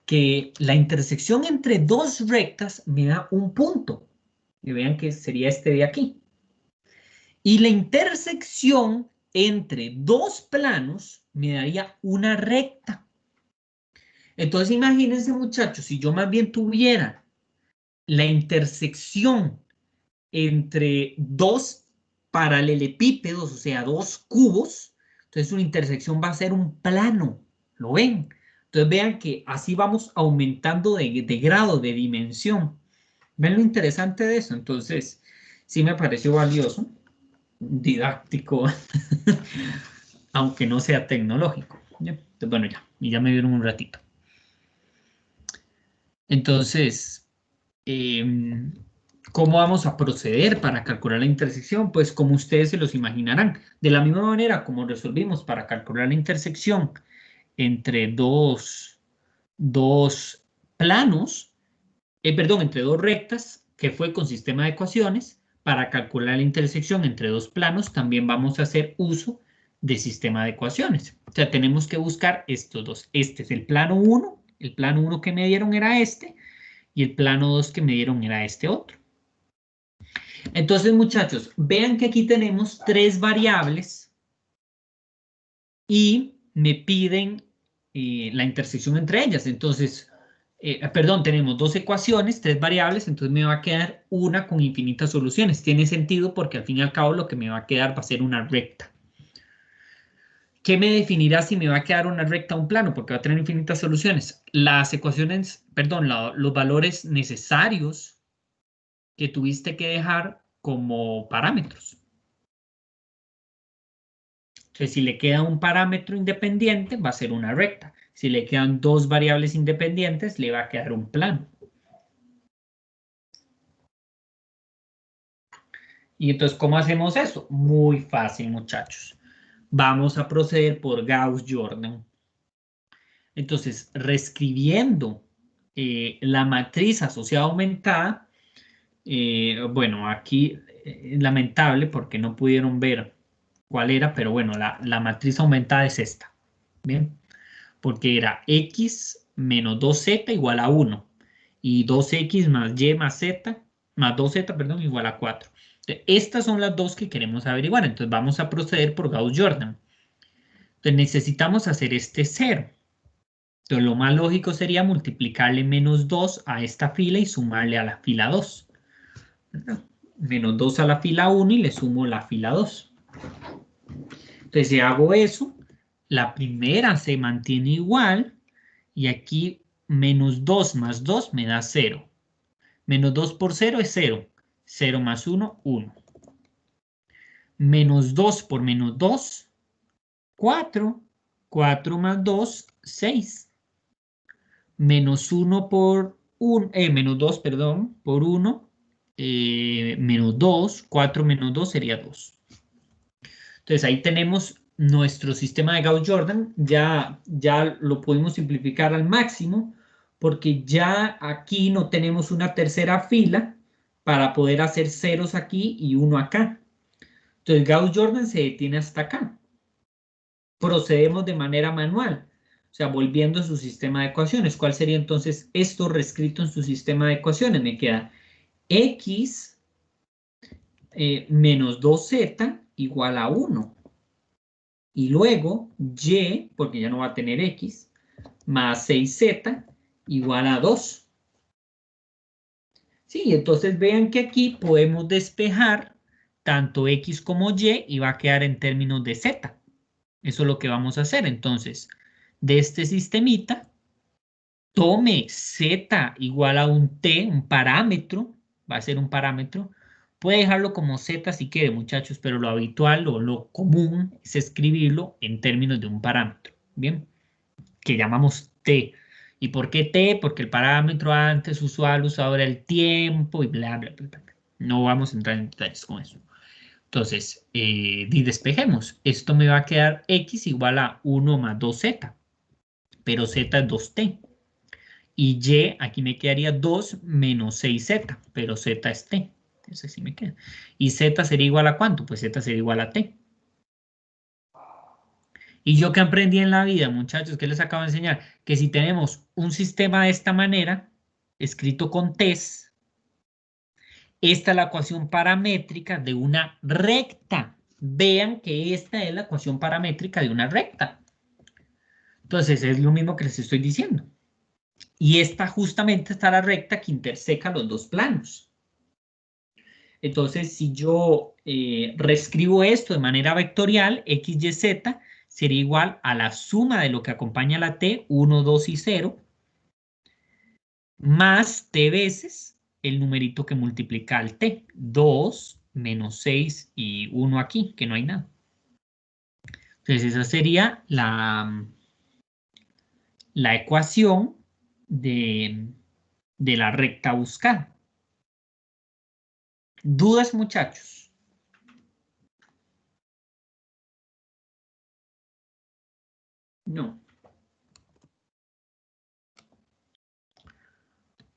que la intersección entre dos rectas me da un punto. Y vean que sería este de aquí. Y la intersección entre dos planos me daría una recta. Entonces imagínense, muchachos, si yo más bien tuviera la intersección entre dos paralelepípedos, o sea, dos cubos, entonces una intersección va a ser un plano, ¿lo ven? Entonces vean que así vamos aumentando de grado, de dimensión. ¿Ven lo interesante de eso? Entonces, sí me pareció valioso, didáctico, aunque no sea tecnológico. ¿Ya? Entonces, bueno, ya, y ya me vieron un ratito. Entonces, ¿cómo vamos a proceder para calcular la intersección? Pues como ustedes se los imaginarán, de la misma manera como resolvimos para calcular la intersección entre dos planos, perdón, entre dos rectas, que fue con sistema de ecuaciones, para calcular la intersección entre dos planos, también vamos a hacer uso de sistema de ecuaciones. O sea, tenemos que buscar estos dos. Este es el plano 1, el plano 1 que me dieron era este, y el plano 2 que me dieron era este otro. Entonces, muchachos, vean que aquí tenemos tres variables y me piden la intersección entre ellas. Entonces, perdón, tenemos dos ecuaciones, tres variables, entonces me va a quedar una con infinitas soluciones. Tiene sentido porque al fin y al cabo lo que me va a quedar va a ser una recta. ¿Qué me definirá si me va a quedar una recta o un plano? Porque va a tener infinitas soluciones. Las ecuaciones, perdón, los valores necesarios que tuviste que dejar como parámetros. Entonces, si le queda un parámetro independiente, va a ser una recta. Si le quedan dos variables independientes, le va a quedar un plano. Y entonces, ¿cómo hacemos eso? Muy fácil, muchachos. Vamos a proceder por Gauss-Jordan. Entonces, reescribiendo la matriz asociada aumentada, bueno, aquí lamentable porque no pudieron ver cuál era, pero bueno, la matriz aumentada es esta. Bien, porque era x menos 2z igual a 1 y 2x más y más z, más 2z, perdón, igual a 4. Entonces, estas son las dos que queremos averiguar, entonces vamos a proceder por Gauss-Jordan. Entonces necesitamos hacer este 0. Entonces lo más lógico sería multiplicarle menos 2 a esta fila y sumarle a la fila 2. ¿Verdad? Menos 2 a la fila 1 y le sumo la fila 2. Entonces si hago eso, la primera se mantiene igual y aquí menos 2 más 2 me da 0. Menos 2 por 0 es 0. 0 más 1, 1. Menos 2 por menos 2, 4. 4 más 2, 6. Menos 1 por 1, menos 2, perdón, por 1, menos 2. 4 menos 2 sería 2. Entonces ahí tenemos nuestro sistema de Gauss-Jordan. Ya lo podemos simplificar al máximo porque ya aquí no tenemos una tercera fila para poder hacer ceros aquí y uno acá. Entonces Gauss-Jordan se detiene hasta acá. Procedemos de manera manual, o sea, volviendo a su sistema de ecuaciones. ¿Cuál sería entonces esto reescrito en su sistema de ecuaciones? Me queda x menos 2z igual a 1. Y luego y, porque ya no va a tener x, más 6z igual a 2. Sí, entonces vean que aquí podemos despejar tanto x como y va a quedar en términos de z. Eso es lo que vamos a hacer. Entonces, de este sistemita, tome z igual a un t, un parámetro, va a ser un parámetro. Puede dejarlo como z si quiere, muchachos, pero lo habitual o lo común es escribirlo en términos de un parámetro, ¿bien? Que llamamos t. ¿Y por qué t? Porque el parámetro antes usual usaba era el tiempo y bla, bla, bla, bla. No vamos a entrar en detalles con eso. Entonces, despejemos. Esto me va a quedar x igual a 1 más 2z, pero z es 2t. Y y, aquí me quedaría 2 menos 6z, pero z es t. Entonces así me queda. ¿Y z sería igual a cuánto? Pues z sería igual a t. Y yo que aprendí en la vida, muchachos, ¿qué les acabo de enseñar? Que si tenemos un sistema de esta manera, escrito con t's, esta es la ecuación paramétrica de una recta. Vean que esta es la ecuación paramétrica de una recta. Entonces es lo mismo que les estoy diciendo. Y esta justamente está la recta que interseca los dos planos. Entonces, si yo reescribo esto de manera vectorial, x, y, z sería igual a la suma de lo que acompaña a la t, 1, 2 y 0, más t veces el numerito que multiplica al t, 2 menos 6 y 1 aquí, que no hay nada. Entonces, esa sería la ecuación de la recta buscada. ¿Dudas, muchachos? No.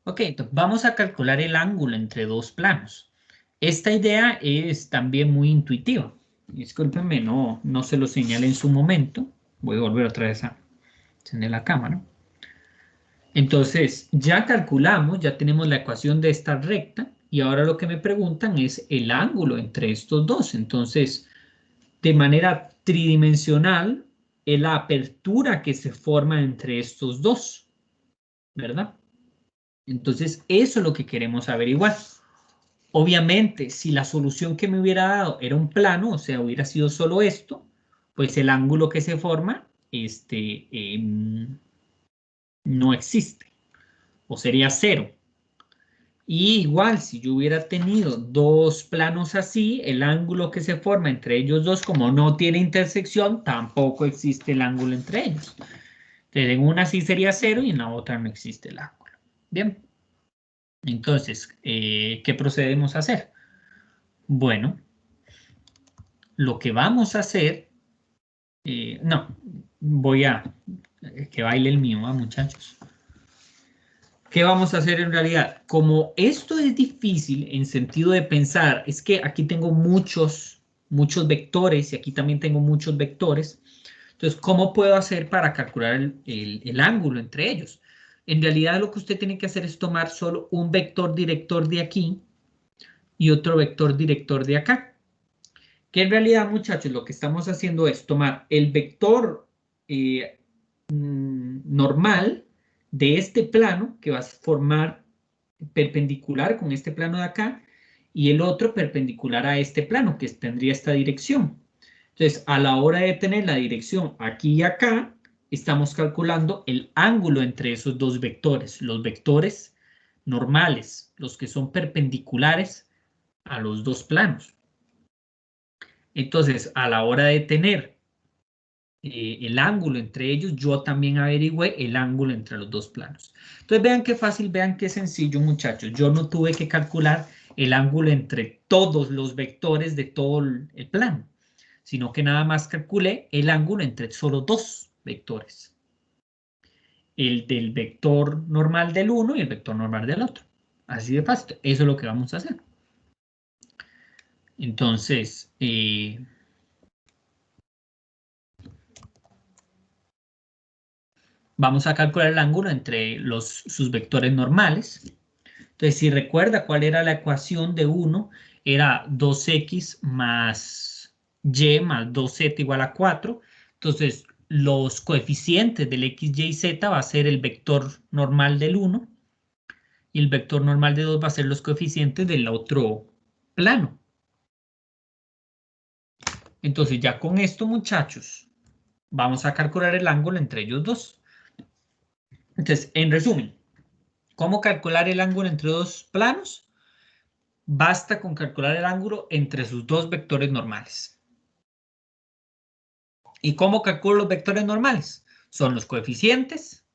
Ok, entonces vamos a calcular el ángulo entre dos planos. Esta idea es también muy intuitiva. Discúlpenme, no se lo señalé en su momento. Voy a volver otra vez a encender la cámara. Entonces, ya calculamos, ya tenemos la ecuación de esta recta y ahora lo que me preguntan es el ángulo entre estos dos. Entonces, de manera tridimensional, es la apertura que se forma entre estos dos, ¿verdad? Entonces, eso es lo que queremos averiguar. Obviamente, si la solución que me hubiera dado era un plano, o sea, hubiera sido solo esto, pues el ángulo que se forma no existe, o sería cero. Y igual, si yo hubiera tenido dos planos así, el ángulo que se forma entre ellos dos, como no tiene intersección, tampoco existe el ángulo entre ellos. Entonces, en una sí sería cero y en la otra no existe el ángulo. Bien, entonces, ¿qué procedemos a hacer? Bueno, lo que vamos a hacer, no, voy a que baile el mío, muchachos. ¿Qué vamos a hacer en realidad? Como esto es difícil en sentido de pensar, es que aquí tengo muchos vectores y aquí también tengo muchos vectores. Entonces, ¿cómo puedo hacer para calcular el ángulo entre ellos? En realidad lo que usted tiene que hacer es tomar solo un vector director de aquí y otro vector director de acá. Que en realidad, muchachos, lo que estamos haciendo es tomar el vector normal de este plano que va a formar perpendicular con este plano de acá y el otro perpendicular a este plano que tendría esta dirección. Entonces, a la hora de tener la dirección aquí y acá, estamos calculando el ángulo entre esos dos vectores, los vectores normales, los que son perpendiculares a los dos planos. Entonces, a la hora de tener el ángulo entre ellos, yo también averigüé el ángulo entre los dos planos. Entonces, vean qué fácil, vean qué sencillo, muchachos. Yo no tuve que calcular el ángulo entre todos los vectores de todo el plano, sino que nada más calculé el ángulo entre solo dos vectores. El del vector normal del uno y el vector normal del otro. Así de fácil. Eso es lo que vamos a hacer. Entonces, vamos a calcular el ángulo entre sus vectores normales. Entonces, si recuerda cuál era la ecuación de 1, era 2x más y más 2z igual a 4. Entonces, los coeficientes del x, y, z va a ser el vector normal del 1 y el vector normal de 2 va a ser los coeficientes del otro plano. Entonces, ya con esto, muchachos, vamos a calcular el ángulo entre ellos dos. Entonces, en resumen, ¿cómo calcular el ángulo entre dos planos? Basta con calcular el ángulo entre sus dos vectores normales. ¿Y cómo calculo los vectores normales? Son los coeficientes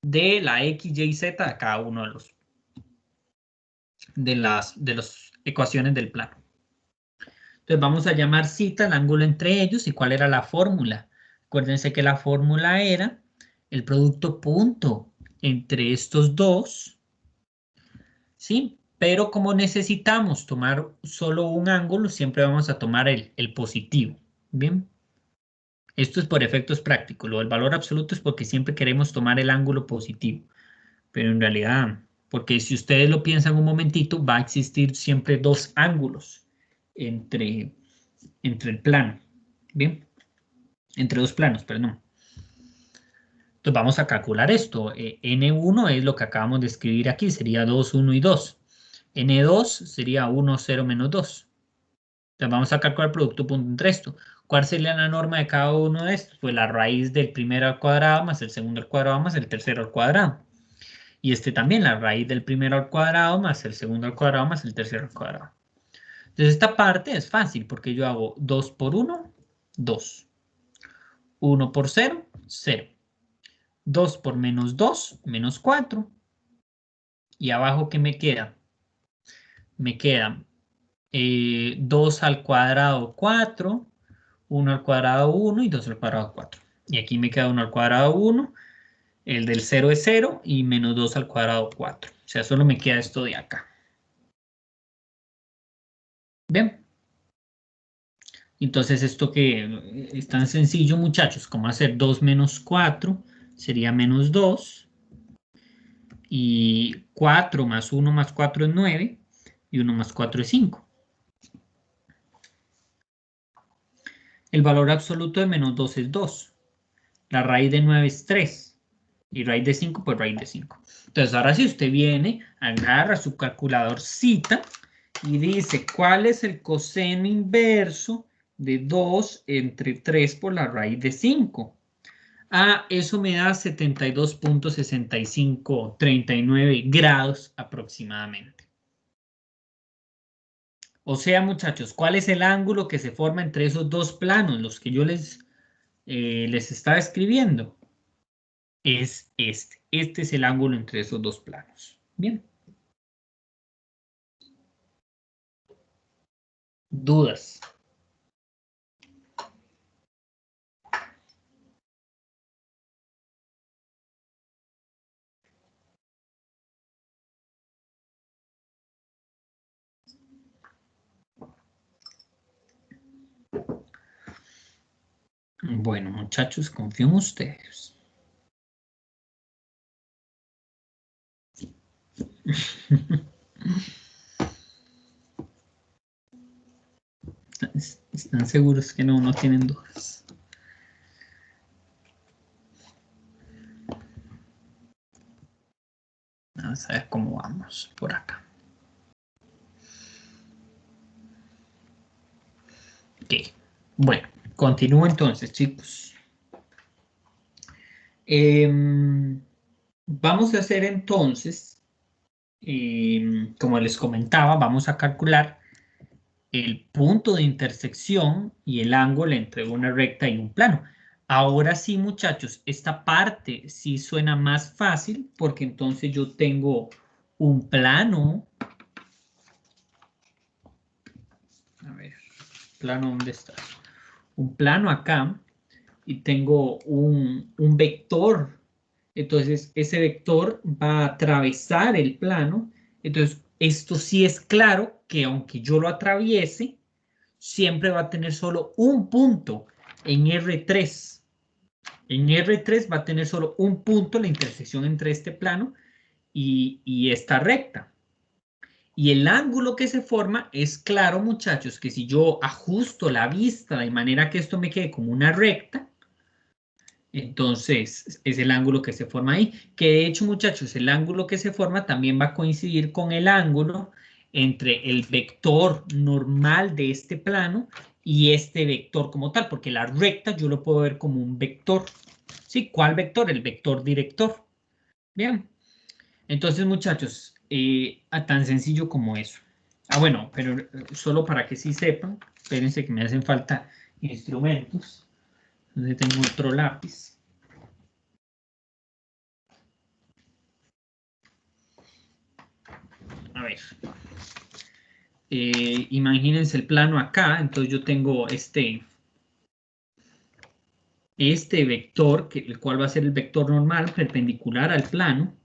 de la x, y, z a cada uno de las ecuaciones del plano. Entonces vamos a llamar cita el ángulo entre ellos. ¿Y cuál era la fórmula? Acuérdense que la fórmula era el producto punto entre estos dos, ¿sí? Pero como necesitamos tomar solo un ángulo, siempre vamos a tomar el positivo, ¿bien? Esto es por efectos prácticos. Lo del valor absoluto es porque siempre queremos tomar el ángulo positivo. Pero en realidad, porque si ustedes lo piensan un momentito, va a existir siempre dos ángulos entre el plano. ¿Bien? Entre dos planos, perdón. Entonces vamos a calcular esto. N1 es lo que acabamos de escribir aquí, sería 2, 1 y 2. N2 sería 1, 0, menos 2. Entonces vamos a calcular el producto punto entre esto. ¿Cuál sería la norma de cada uno de estos? Pues la raíz del primero al cuadrado más el segundo al cuadrado más el tercero al cuadrado. Y este también, la raíz del primero al cuadrado más el segundo al cuadrado más el tercero al cuadrado. Entonces esta parte es fácil porque yo hago 2 por 1, 2. 1 por 0, 0. 2 por menos 2, menos 4. Y abajo, ¿qué me queda? Me queda 2 al cuadrado 4, 1 al cuadrado 1 y 2 al cuadrado 4. Y aquí me queda 1 al cuadrado 1, el del 0 es 0 y menos 2 al cuadrado 4. O sea, solo me queda esto de acá. Bien. Entonces esto que es tan sencillo, muchachos, como hacer 2 menos 4 sería menos 2. Y 4 más 1 más 4 es 9. Y 1 más 4 es 5. El valor absoluto de menos 2 es 2. La raíz de 9 es 3. Y raíz de 5, pues raíz de 5. Entonces ahora si usted viene, agarra su calculadorcita y dice, ¿cuál es el coseno inverso de 2 entre 3 por la raíz de 5? Ah, eso me da 72.6539 grados aproximadamente. O sea, muchachos, ¿cuál es el ángulo que se forma entre esos dos planos, los que yo les estaba escribiendo? Es este. Este es el ángulo entre esos dos planos. Bien. ¿Dudas? Bueno, muchachos, confío en ustedes. ¿Están seguros que no tienen dudas? Vamos a ver cómo vamos por acá. Ok. Bueno, continúo entonces, chicos. Vamos a hacer entonces, como les comentaba, vamos a calcular el punto de intersección y el ángulo entre una recta y un plano. Ahora sí, muchachos, esta parte sí suena más fácil porque entonces yo tengo un plano. A ver, plano, ¿dónde está? Un plano acá y tengo un vector. Entonces, ese vector va a atravesar el plano. Entonces, esto sí es claro que aunque yo lo atraviese, siempre va a tener solo un punto en R3. En R3 va a tener solo un punto, la intersección entre este plano y esta recta. Y el ángulo que se forma es claro, muchachos, que si yo ajusto la vista de manera que esto me quede como una recta, entonces es el ángulo que se forma ahí. Que de hecho, muchachos, el ángulo que se forma también va a coincidir con el ángulo entre el vector normal de este plano y este vector como tal, porque la recta yo lo puedo ver como un vector. ¿Sí? ¿Cuál vector? El vector director. Bien. Entonces, muchachos, tan sencillo como eso. Ah, bueno, pero solo para que sí sepan, espérense que me hacen falta instrumentos. Entonces tengo otro lápiz. A ver. Imagínense el plano acá, entonces yo tengo este vector, el cual va a ser el vector normal perpendicular al plano,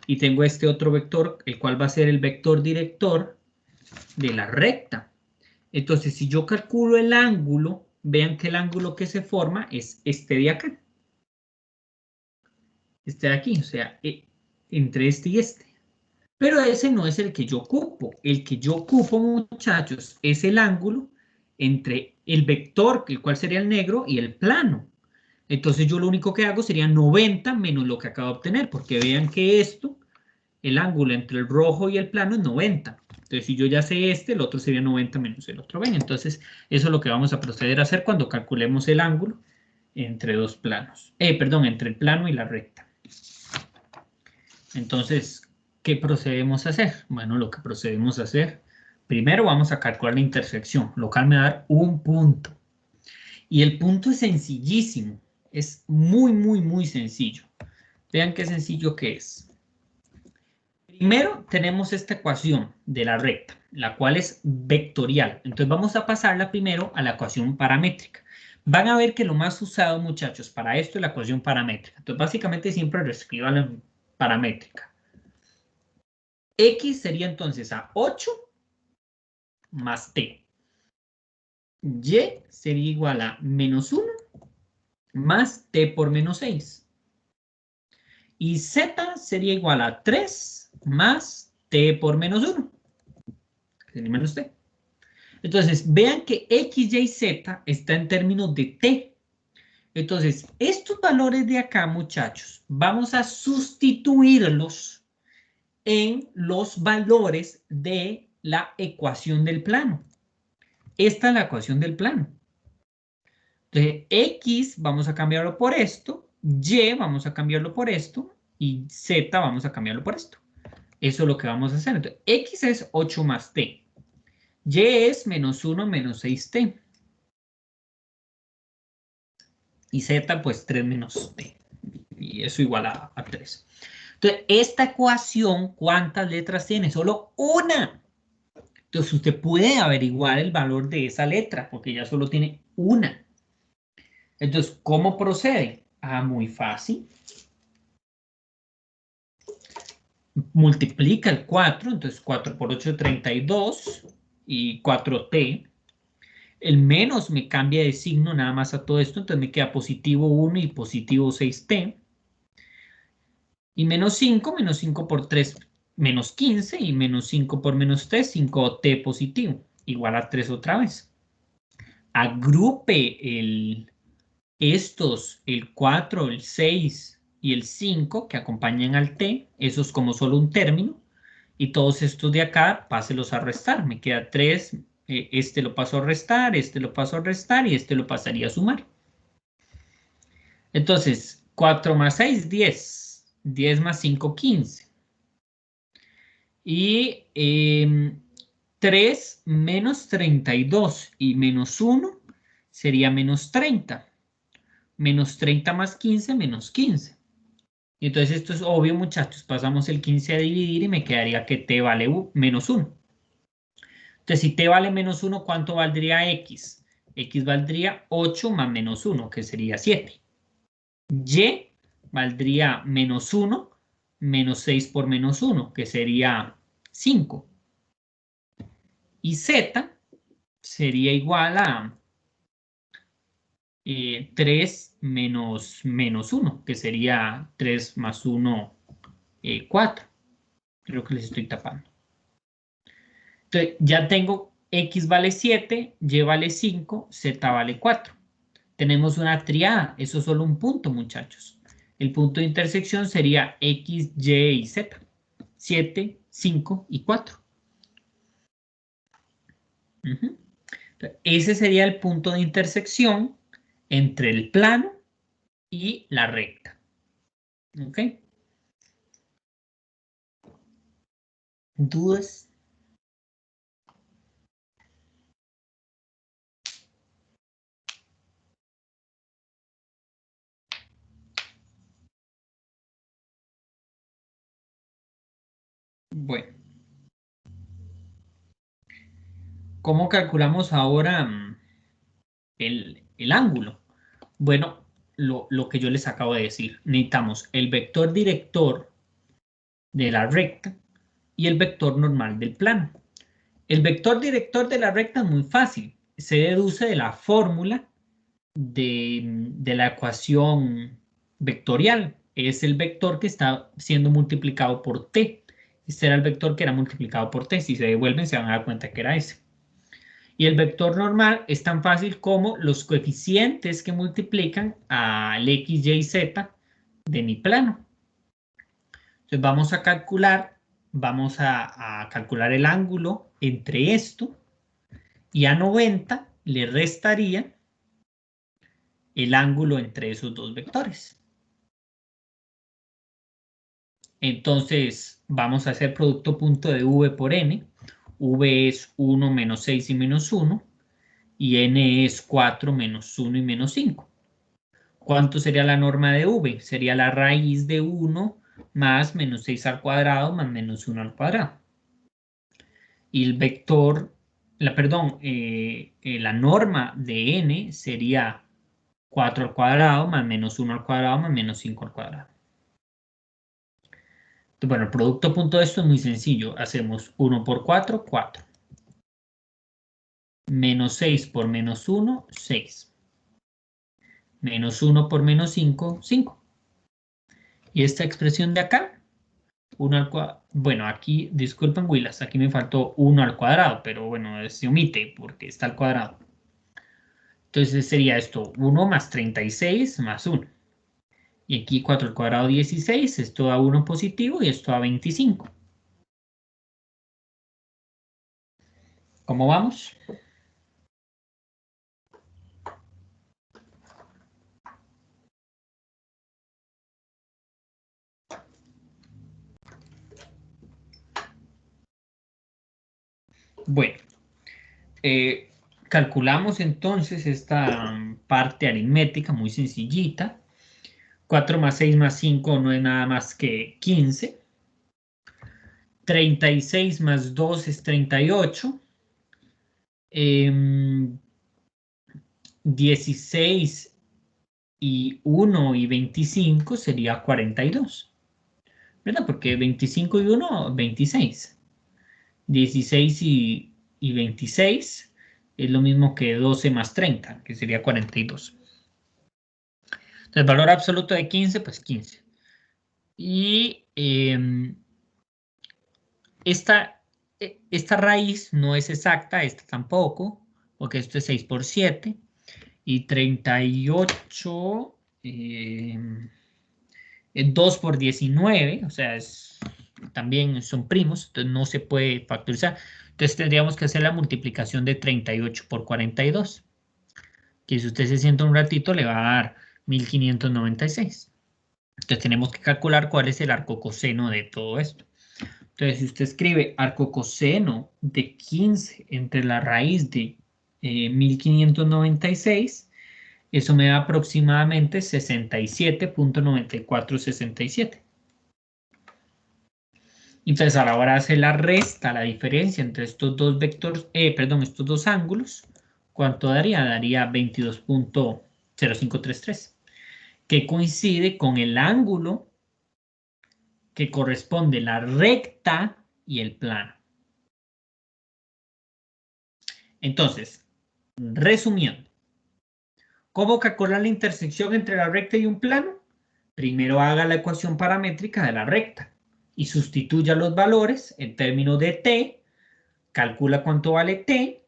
y tengo este otro vector, el cual va a ser el vector director de la recta. Entonces, si yo calculo el ángulo, vean que el ángulo que se forma es este de acá. Este de aquí, o sea, entre este y este. Pero ese no es el que yo ocupo. El que yo ocupo, muchachos, es el ángulo entre el vector, el cual sería el negro, y el plano. Entonces yo lo único que hago sería 90 menos lo que acabo de obtener, porque vean que esto, el ángulo entre el rojo y el plano es 90. Entonces si yo ya sé el otro sería 90 menos el otro. ¿Ven? Entonces eso es lo que vamos a proceder a hacer cuando calculemos el ángulo entre dos planos. Perdón, entre el plano y la recta. Entonces, ¿qué procedemos a hacer? Bueno, lo que procedemos a hacer, primero vamos a calcular la intersección, lo cual me va a dar un punto. Y el punto es sencillísimo, es muy, muy, muy sencillo. Vean qué sencillo que es. Primero tenemos esta ecuación de la recta, la cual es vectorial. Entonces vamos a pasarla primero a la ecuación paramétrica. Van a ver que lo más usado, muchachos, para esto es la ecuación paramétrica. Entonces básicamente siempre reescriban la paramétrica. X sería entonces a 8 más t. Y sería igual a menos 1 más t por menos 6. Y z sería igual a 3 más t por menos 1. Sería menos t. Entonces, vean que x, y, z está en términos de t. Entonces, estos valores de acá, muchachos, vamos a sustituirlos en los valores de la ecuación del plano. Esta es la ecuación del plano. Entonces, x vamos a cambiarlo por esto, y vamos a cambiarlo por esto, y z vamos a cambiarlo por esto. Eso es lo que vamos a hacer. Entonces, x es 8 más t. Y es menos 1 menos 6t. Y z, pues 3 menos t. Y eso igual a 3. Entonces, esta ecuación, ¿cuántas letras tiene? Solo una. Entonces, usted puede averiguar el valor de esa letra, porque ya solo tiene una. Entonces, ¿cómo procede? Ah, muy fácil. Multiplica el 4, entonces 4 por 8 es 32 y 4t. El menos me cambia de signo nada más a todo esto, entonces me queda positivo 1 y positivo 6t. Y menos 5 por 3, menos 15, y menos 5 por menos 3, 5t positivo, igual a 3 otra vez. Agrupe estos, el 4, el 6 y el 5 que acompañan al t, esos como solo un término, y todos estos de acá, páselos a restar. Me queda 3, este lo paso a restar, este lo paso a restar y este lo pasaría a sumar. Entonces, 4 más 6, 10. 10 más 5, 15. Y 3 menos 32 y menos 1 sería menos 30. Menos 30 más 15, menos 15. Y entonces esto es obvio, muchachos. Pasamos el 15 a dividir y me quedaría que t vale menos 1. Entonces, si t vale menos 1, ¿cuánto valdría x? X valdría 8 más menos 1, que sería 7. Y valdría menos 1 menos 6 por menos 1, que sería 5. Y z sería igual a 3 menos 1, que sería 3 más 1, 4. Creo que les estoy tapando. Entonces, ya tengo x vale 7, y vale 5, z vale 4. Tenemos una triada, eso es solo un punto, muchachos. El punto de intersección sería x, y z. 7, 5 y 4. Entonces, ese sería el punto de intersección entre el plano y la recta. ¿Ok? ¿Dudas? Bueno, ¿cómo calculamos ahora el ángulo? Bueno, lo que yo les acabo de decir. Necesitamos el vector director de la recta y el vector normal del plano. El vector director de la recta es muy fácil. Se deduce de la fórmula de la ecuación vectorial. Es el vector que está siendo multiplicado por t. Este era el vector que era multiplicado por t. Si se devuelven se van a dar cuenta que era ese. Y el vector normal es tan fácil como los coeficientes que multiplican al x, y, z de mi plano. Entonces vamos a calcular el ángulo entre esto y a 90 le restaría el ángulo entre esos dos vectores. Entonces vamos a hacer producto punto de v por n. V es 1 menos 6 y menos 1 y n es 4 menos 1 y menos 5. ¿Cuánto sería la norma de v? Sería la raíz de 1 más menos 6 al cuadrado más menos 1 al cuadrado. Y el vector, la norma de n sería 4 al cuadrado más menos 1 al cuadrado más menos 5 al cuadrado. Entonces, bueno, el producto punto de esto es muy sencillo. Hacemos 1 por 4, 4. Menos 6 por menos 1, 6. Menos 1 por menos 5, 5. Y esta expresión de acá, 1 al cuadrado. Bueno, aquí, disculpen, Willas, aquí me faltó 1 al cuadrado, pero bueno, se omite porque está al cuadrado. Entonces sería esto, 1 más 36 más 1. Y aquí 4 al cuadrado 16, esto da 1 positivo y esto da 25. ¿Cómo vamos? Bueno, calculamos entonces esta parte aritmética muy sencillita. 4 más 6 más 5 no es nada más que 15. 36 más 2 es 38. 16 y 1 y 25 sería 42. ¿Verdad? Porque 25 y 1, 26. 16 y 26 es lo mismo que 12 más 30, que sería 42. El valor absoluto de 15, pues 15. Y esta raíz no es exacta, esta tampoco, porque esto es 6 por 7. Y 38 es 2 por 19, o sea, también son primos, entonces no se puede factorizar. Entonces tendríamos que hacer la multiplicación de 38 por 42, que si usted se sienta un ratito le va a dar 1596. Entonces tenemos que calcular cuál es el arcocoseno de todo esto. Entonces, si usted escribe arcocoseno de 15 entre la raíz de 1596, eso me da aproximadamente 67.9467. Entonces, a la hora de hacer la resta, la diferencia entre estos dos vectores, estos dos ángulos, ¿cuánto daría? Daría 22.0533, que coincide con el ángulo que corresponde la recta y el plano. Entonces, resumiendo, ¿cómo calcular la intersección entre la recta y un plano? Primero haga la ecuación paramétrica de la recta y sustituya los valores en términos de t, calcula cuánto vale t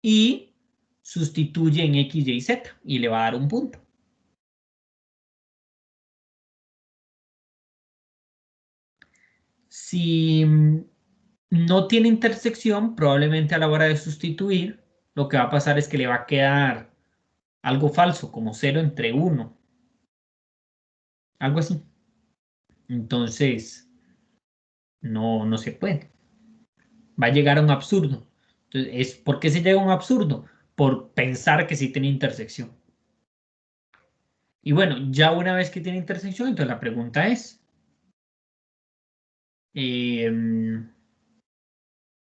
y sustituye en x, y, z y le va a dar un punto. Si no tiene intersección, probablemente a la hora de sustituir, lo que va a pasar es que le va a quedar algo falso, como 0 entre 1, algo así. Entonces, no se puede. Va a llegar a un absurdo. Entonces, ¿por qué se llega a un absurdo? Por pensar que sí tiene intersección. Y bueno, ya una vez que tiene intersección, entonces la pregunta es,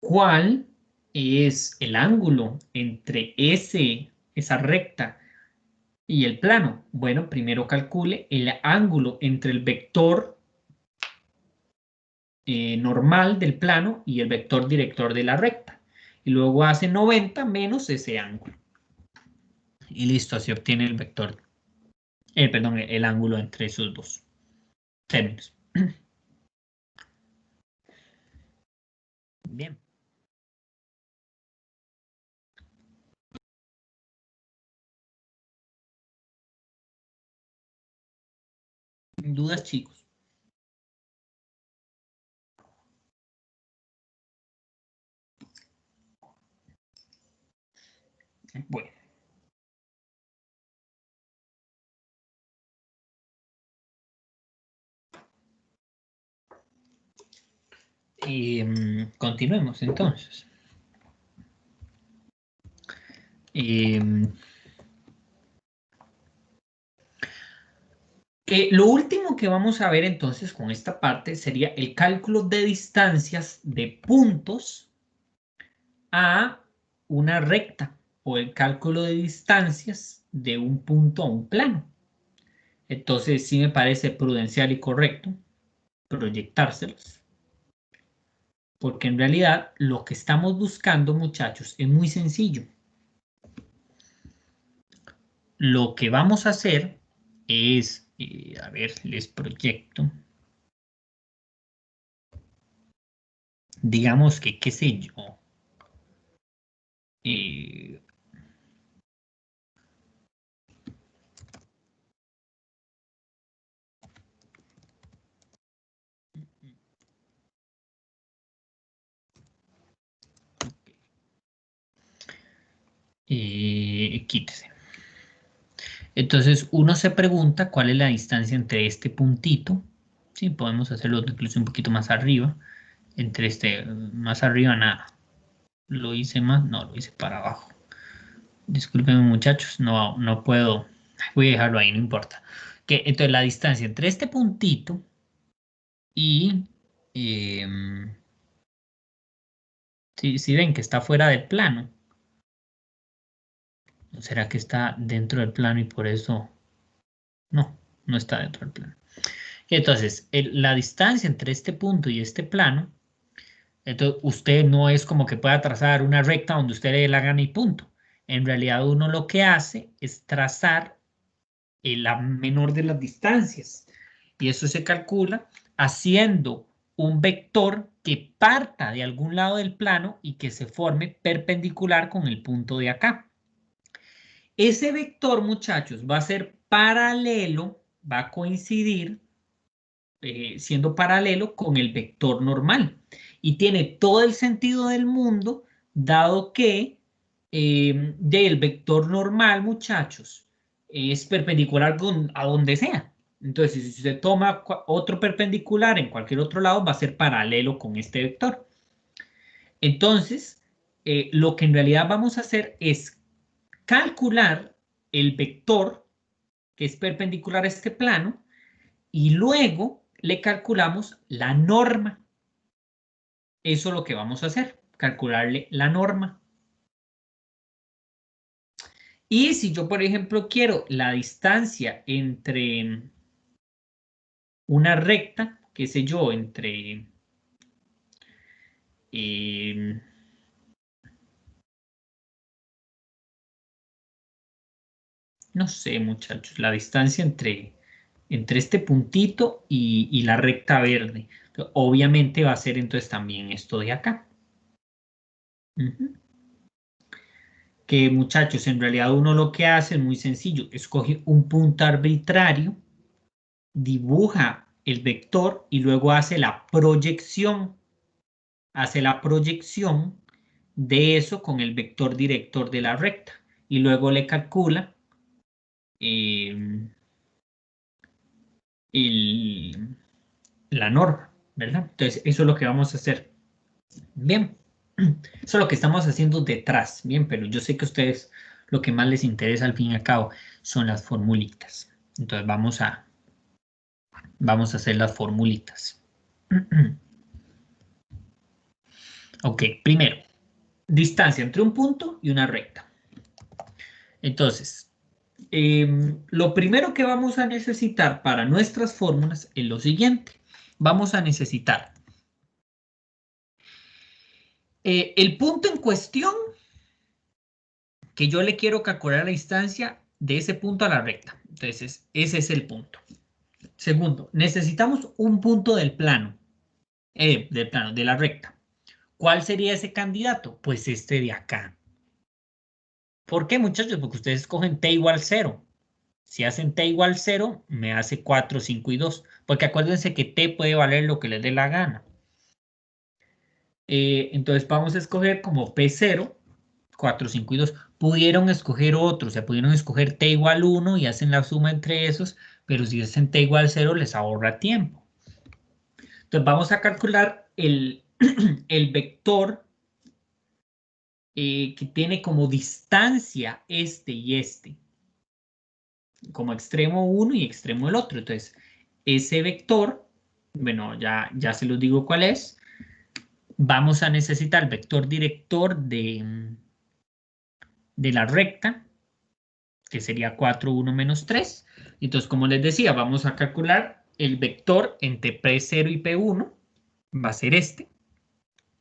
¿cuál es el ángulo entre esa recta y el plano? Bueno, primero calcule el ángulo entre el vector normal del plano y el vector director de la recta. Y luego hace 90 menos ese ángulo. Y listo, así obtiene el vector, perdón, el ángulo entre esos dos términos. Bien. ¿Dudas, chicos? Bueno. Continuemos entonces. Lo último que vamos a ver entonces con esta parte sería el cálculo de distancias de puntos a una recta o el cálculo de distancias de un punto a un plano. Entonces sí me parece prudencial y correcto proyectárselos, porque en realidad lo que estamos buscando, muchachos, es muy sencillo. Lo que vamos a hacer es, a ver, les proyecto. Digamos que, qué sé yo. Quítese. Entonces uno se pregunta cuál es la distancia entre este puntito. Sí, podemos hacerlo incluso un poquito más arriba. Entre este, más arriba nada. Lo hice más, no, lo hice para abajo. Discúlpenme muchachos, no puedo. Voy a dejarlo ahí, no importa. Entonces la distancia entre este puntito y... si ven que está fuera del plano. ¿O será que está dentro del plano y por eso... No está dentro del plano. Entonces, la distancia entre este punto y este plano, entonces usted no es como que pueda trazar una recta donde usted le dé la gana y punto. En realidad uno lo que hace es trazar la menor de las distancias. Y eso se calcula haciendo un vector que parta de algún lado del plano y que se forme perpendicular con el punto de acá. Ese vector, muchachos, va a ser paralelo, va a coincidir siendo paralelo con el vector normal. Y tiene todo el sentido del mundo, dado que del vector normal, muchachos, es perpendicular a donde sea. Entonces, si usted toma otro perpendicular en cualquier otro lado, va a ser paralelo con este vector. Entonces, lo que en realidad vamos a hacer es calcular el vector que es perpendicular a este plano y luego le calculamos la norma. Eso es lo que vamos a hacer, calcularle la norma. Y si yo, por ejemplo, quiero la distancia entre una recta, qué sé yo, entre... no sé, muchachos, la distancia entre este puntito y la recta verde. Obviamente va a ser entonces también esto de acá. Que muchachos, en realidad uno lo que hace es muy sencillo, escoge un punto arbitrario, dibuja el vector y luego hace la proyección de eso con el vector director de la recta y luego le calcula eh, la norma, ¿verdad? Entonces, eso es lo que vamos a hacer. Bien, eso es lo que estamos haciendo detrás, bien, pero yo sé que a ustedes lo que más les interesa al fin y al cabo son las formulitas. Entonces, vamos a hacer las formulitas. Ok, primero, distancia entre un punto y una recta. Entonces, lo primero que vamos a necesitar para nuestras fórmulas es lo siguiente. Vamos a necesitar el punto en cuestión que yo le quiero calcular la distancia de ese punto a la recta. Entonces, ese es el punto. Segundo, necesitamos un punto del plano, de la recta. ¿Cuál sería ese candidato? Pues este de acá. ¿Por qué, muchachos? Porque ustedes cogen t igual 0. Si hacen t igual 0, me hace 4, 5 y 2. Porque acuérdense que t puede valer lo que les dé la gana. Entonces vamos a escoger como P0, 4, 5 y 2. Pudieron escoger otro, o sea, pudieron escoger t igual 1 y hacen la suma entre esos, pero si hacen t igual 0 les ahorra tiempo. Entonces vamos a calcular el vector que tiene como distancia este y este. como extremo uno y extremo el otro. Entonces, ese vector, bueno, ya se los digo cuál es. Vamos a necesitar el vector director de la recta, que sería 4, 1, menos 3. Entonces, como les decía, vamos a calcular el vector entre P0 y P1. Va a ser este.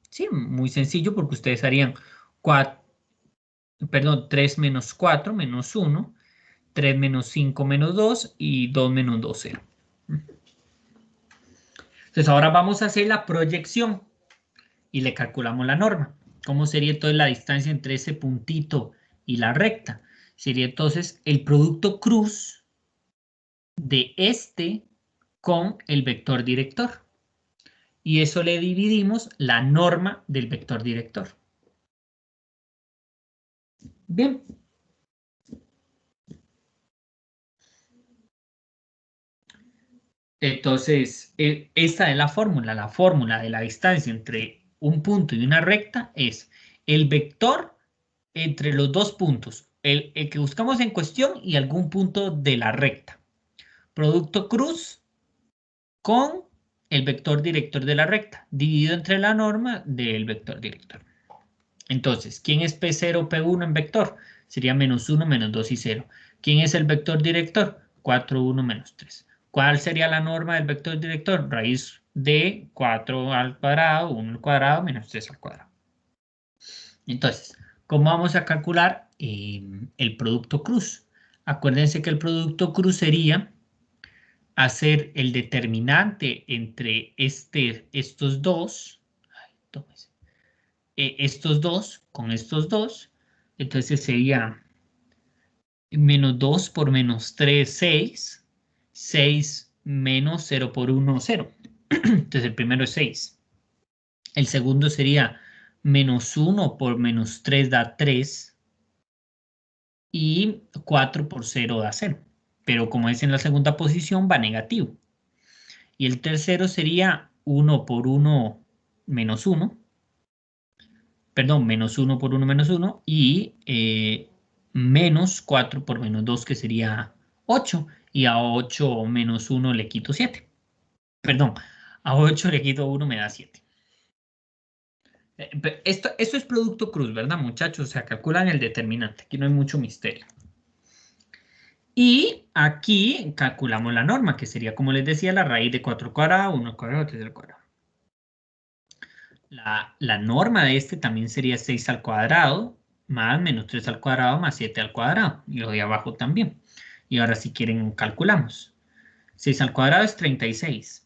Sí, muy sencillo porque ustedes harían 4, perdón, 3 menos 4 menos 1, 3 menos 5 menos 2 y 2 menos 2, 0. Entonces ahora vamos a hacer la proyección y le calculamos la norma. ¿Cómo sería entonces la distancia entre ese puntito y la recta? Sería entonces el producto cruz de este con el vector director. Y eso le dividimos la norma del vector director. Bien. Entonces, esta es la fórmula. La fórmula de la distancia entre un punto y una recta es el vector entre los dos puntos, el que buscamos en cuestión y algún punto de la recta. Producto cruz con el vector director de la recta, dividido entre la norma del vector director. Entonces, ¿quién es P0, P1 en vector? Sería menos 1, menos 2 y 0. ¿Quién es el vector director? 4, 1, menos 3. ¿Cuál sería la norma del vector director? Raíz de 4 al cuadrado, 1 al cuadrado, menos 3 al cuadrado. Entonces, ¿cómo vamos a calcular el producto cruz? Acuérdense que el producto cruz sería hacer el determinante entre estos dos, estos dos con estos dos. Entonces sería menos 2 por menos 3, 6. 6 menos 0 por 1, 0. Entonces el primero es 6. El segundo sería menos 1 por menos 3 da 3. Y 4 por 0 da 0. Pero como es en la segunda posición, va negativo. Y el tercero sería 1 por 1 menos 1. Perdón, menos 1 por 1 menos 1. Y menos 4 por menos 2, que sería 8. Y a 8 menos 1 le quito 7. Perdón, a 8 le quito 1, me da 7. Esto es producto cruz, ¿verdad, muchachos? O sea, calculan el determinante. Aquí no hay mucho misterio. Y aquí calculamos la norma, que sería, como les decía, la raíz de 4 al cuadrado, 1 al cuadrado, 3 al cuadrado. La norma de este también sería 6 al cuadrado, más menos 3 al cuadrado, más 7 al cuadrado. Y lo de abajo también. Y ahora si quieren, calculamos. 6 al cuadrado es 36.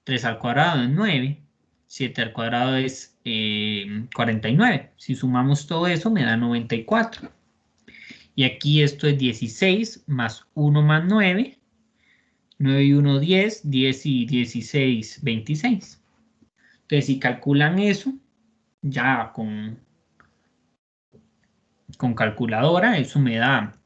3 al cuadrado es 9. 7 al cuadrado es 49. Si sumamos todo eso, me da 94. Y aquí esto es 16 más 1 más 9. 9 y 1, 10, 10 y 16, 26. Entonces, si calculan eso, ya con calculadora, eso me da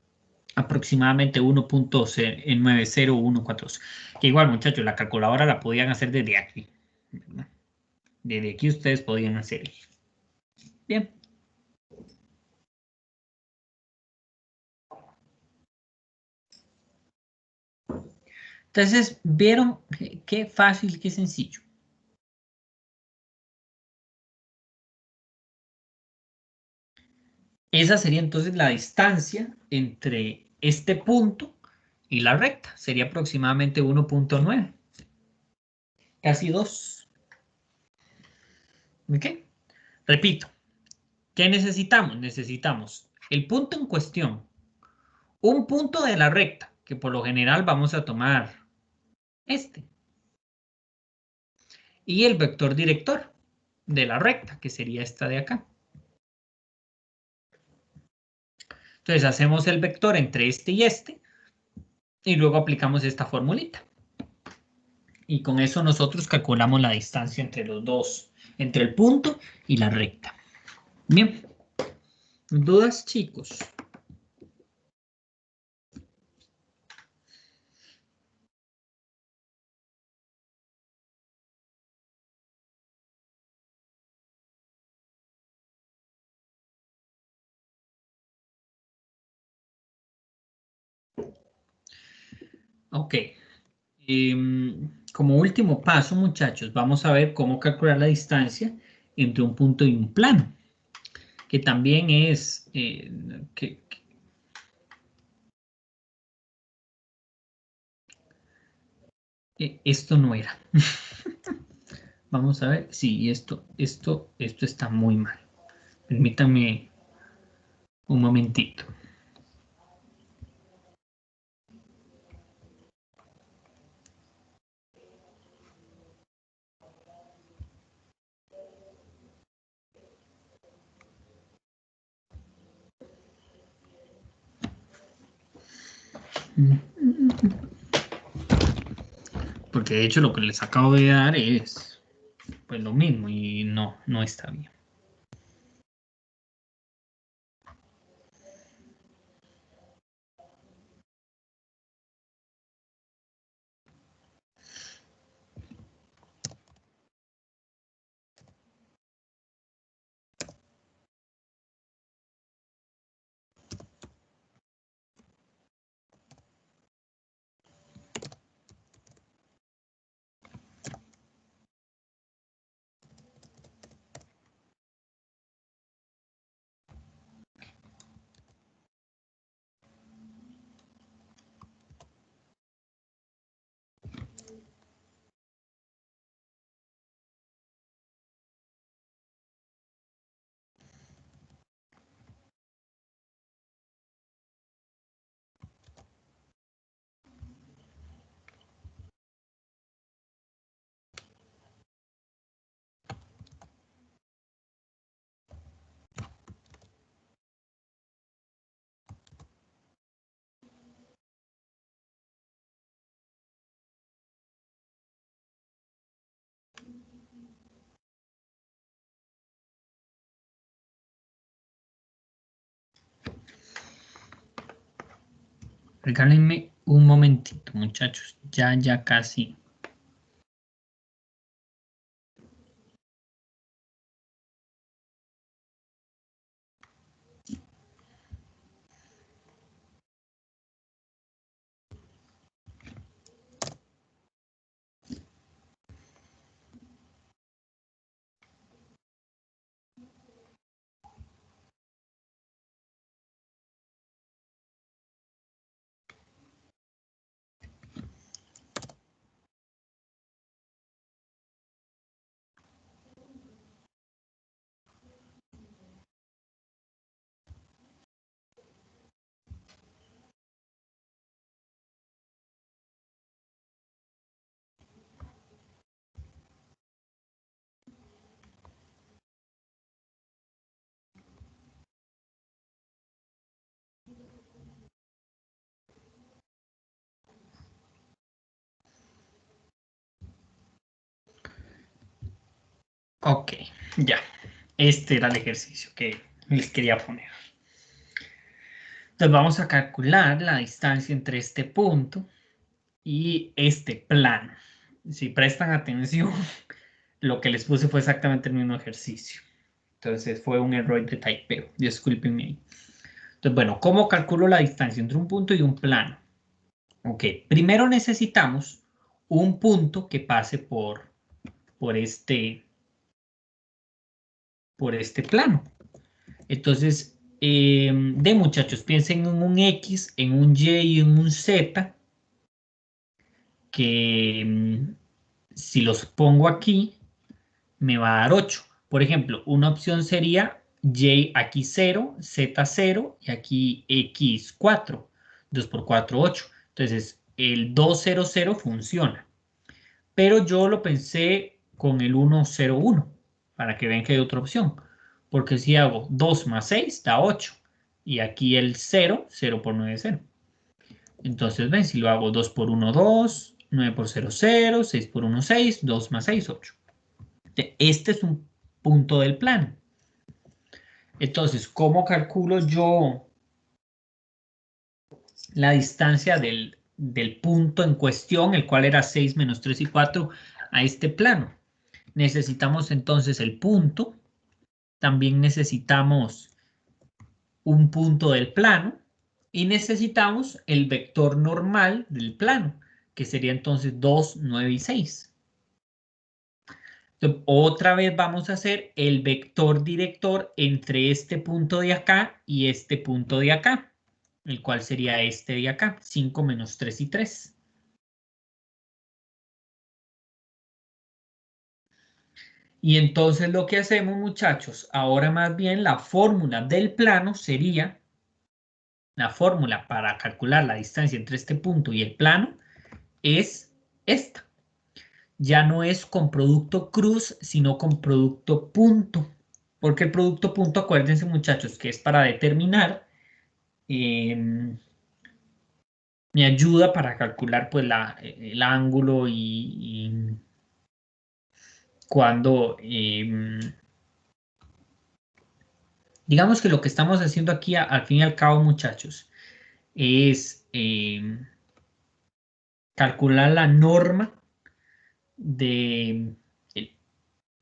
aproximadamente 1.90142. Que igual, muchachos, la calculadora la podían hacer desde aquí, ¿verdad? Desde aquí ustedes podían hacer. Bien. Entonces, ¿vieron qué fácil, qué sencillo? Esa sería entonces la distancia entre este punto y la recta. Sería aproximadamente 1.9. Casi 2. ¿Ok? Repito, ¿qué necesitamos? Necesitamos el punto en cuestión, un punto de la recta, que por lo general vamos a tomar este, y el vector director de la recta, que sería esta de acá. Entonces hacemos el vector entre este y luego aplicamos esta formulita. Y con eso nosotros calculamos la distancia entre los dos, entre el punto y la recta. Bien. ¿Dudas, chicos? Ok. Como último paso, muchachos, vamos a ver cómo calcular la distancia entre un punto y un plano, que también es... esto no era. Vamos a ver. Sí, esto está muy mal. Permítanme un momentito. Porque de hecho lo que les acabo de dar es pues lo mismo y no está bien. Regálenme un momentito, muchachos. Ya casi. Ok, ya. Este era el ejercicio que les quería poner. Entonces vamos a calcular la distancia entre este punto y este plano. Si prestan atención, lo que les puse fue exactamente el mismo ejercicio. Entonces fue un error de typeo. Discúlpenme ahí. Entonces, bueno, ¿cómo calculo la distancia entre un punto y un plano? Ok, primero necesitamos un punto que pase por este plano. Entonces, muchachos, piensen en un X, en un Y y en un Z, que si los pongo aquí, me va a dar 8. Por ejemplo, una opción sería Y aquí 0, Z 0 y aquí X 4. 2 por 4, 8. Entonces, el 200 funciona. Pero yo lo pensé con el 101, para que vean que hay otra opción. Porque si hago 2 más 6 da 8. Y aquí el 0, 0 por 9 es 0. Entonces, ven, si lo hago 2 por 1, 2, 9 por 0, 0, 6 por 1, 6, 2 más 6, 8. Este es un punto del plano. Entonces, ¿cómo calculo yo la distancia del punto en cuestión, el cual era 6 menos 3 y 4, a este plano? Necesitamos entonces el punto. También necesitamos un punto del plano Y necesitamos el vector normal del plano, que sería entonces 2, 9 y 6. Entonces, otra vez vamos a hacer el vector director entre este punto de acá y este punto de acá, el cual sería este de acá, 5 menos 3 y 3. Y entonces lo que hacemos, muchachos, ahora más bien la fórmula del plano sería, la fórmula para calcular la distancia entre este punto y el plano es esta. Ya no es con producto cruz, sino con producto punto. Porque el producto punto, acuérdense, muchachos, que es para determinar, me ayuda para calcular pues el ángulo y cuando, digamos que lo que estamos haciendo aquí al fin y al cabo, muchachos, es calcular la norma de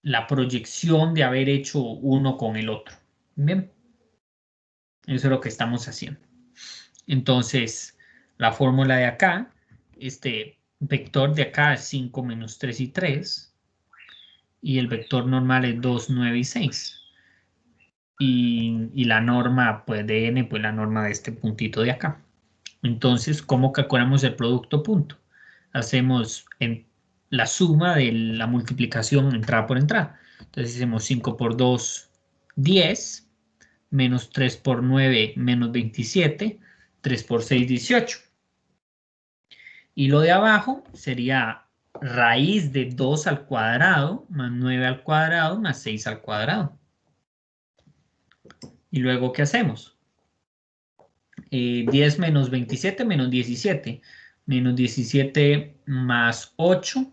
la proyección de haber hecho uno con el otro. Bien, eso es lo que estamos haciendo. Entonces, la fórmula de acá, este vector de acá es 5 menos 3 y 3, y el vector normal es 2, 9 y 6. Y la norma pues, de n, pues la norma de este puntito de acá. Entonces, ¿cómo calculamos el producto punto? Hacemos la suma de la multiplicación entrada por entrada. Entonces hacemos 5 por 2, 10, menos 3 por 9, menos 27, 3 por 6, 18. Y lo de abajo sería raíz de 2 al cuadrado, más 9 al cuadrado, más 6 al cuadrado. ¿Y luego qué hacemos? 10 menos 27 menos 17. Menos 17 más 8.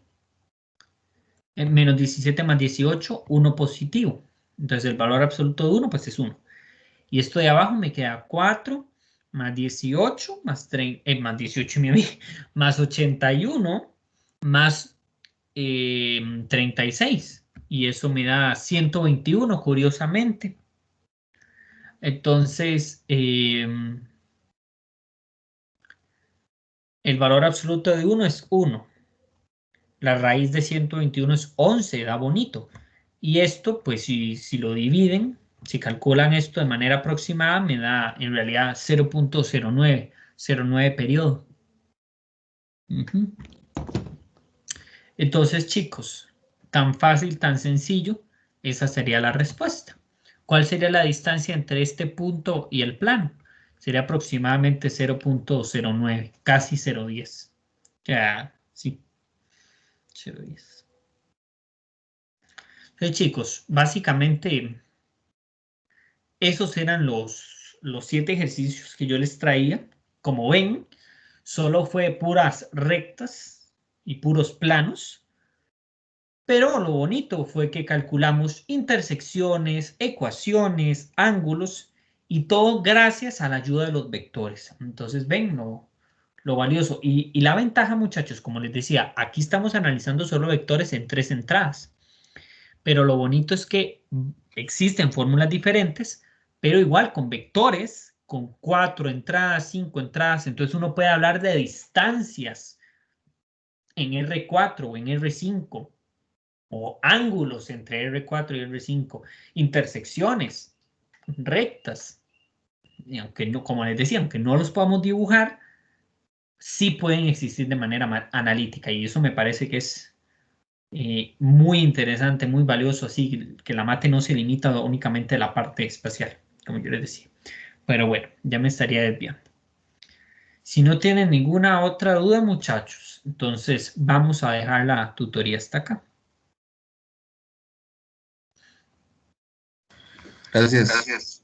Menos 17 más 18, 1 positivo. Entonces el valor absoluto de 1 pues es 1. Y esto de abajo me queda 4 más 18 más, más 18 más 81 más 36. Y eso me da 121, curiosamente. Entonces, el valor absoluto de 1 es 1. La raíz de 121 es 11, da bonito. Y esto, pues si lo dividen, si calculan esto de manera aproximada, me da en realidad 0.09, 0.9 periodo. Entonces, chicos, tan fácil, tan sencillo, esa sería la respuesta. ¿Cuál sería la distancia entre este punto y el plano? Sería aproximadamente 0.09, casi 0.10. Ya, sí, 0.10. Entonces, chicos, básicamente esos eran los 7 ejercicios que yo les traía. Como ven, solo fue puras rectas y puros planos. Pero lo bonito fue que calculamos intersecciones, ecuaciones, ángulos y todo gracias a la ayuda de los vectores. Entonces, ven lo valioso. Y la ventaja, muchachos, como les decía, aquí estamos analizando solo vectores en 3 entradas. Pero lo bonito es que existen fórmulas diferentes, pero igual con vectores, con 4 entradas, 5 entradas, entonces uno puede hablar de distancias en R4 o en R5, o ángulos entre R4 y R5, intersecciones, rectas, y aunque no, como les decía, aunque no los podamos dibujar, sí pueden existir de manera analítica, y eso me parece que es muy interesante, muy valioso, así que la mate no se limita únicamente a la parte espacial, como yo les decía. Pero bueno, ya me estaría desviando. Si no tienen ninguna otra duda, muchachos, entonces vamos a dejar la tutoría hasta acá. Gracias.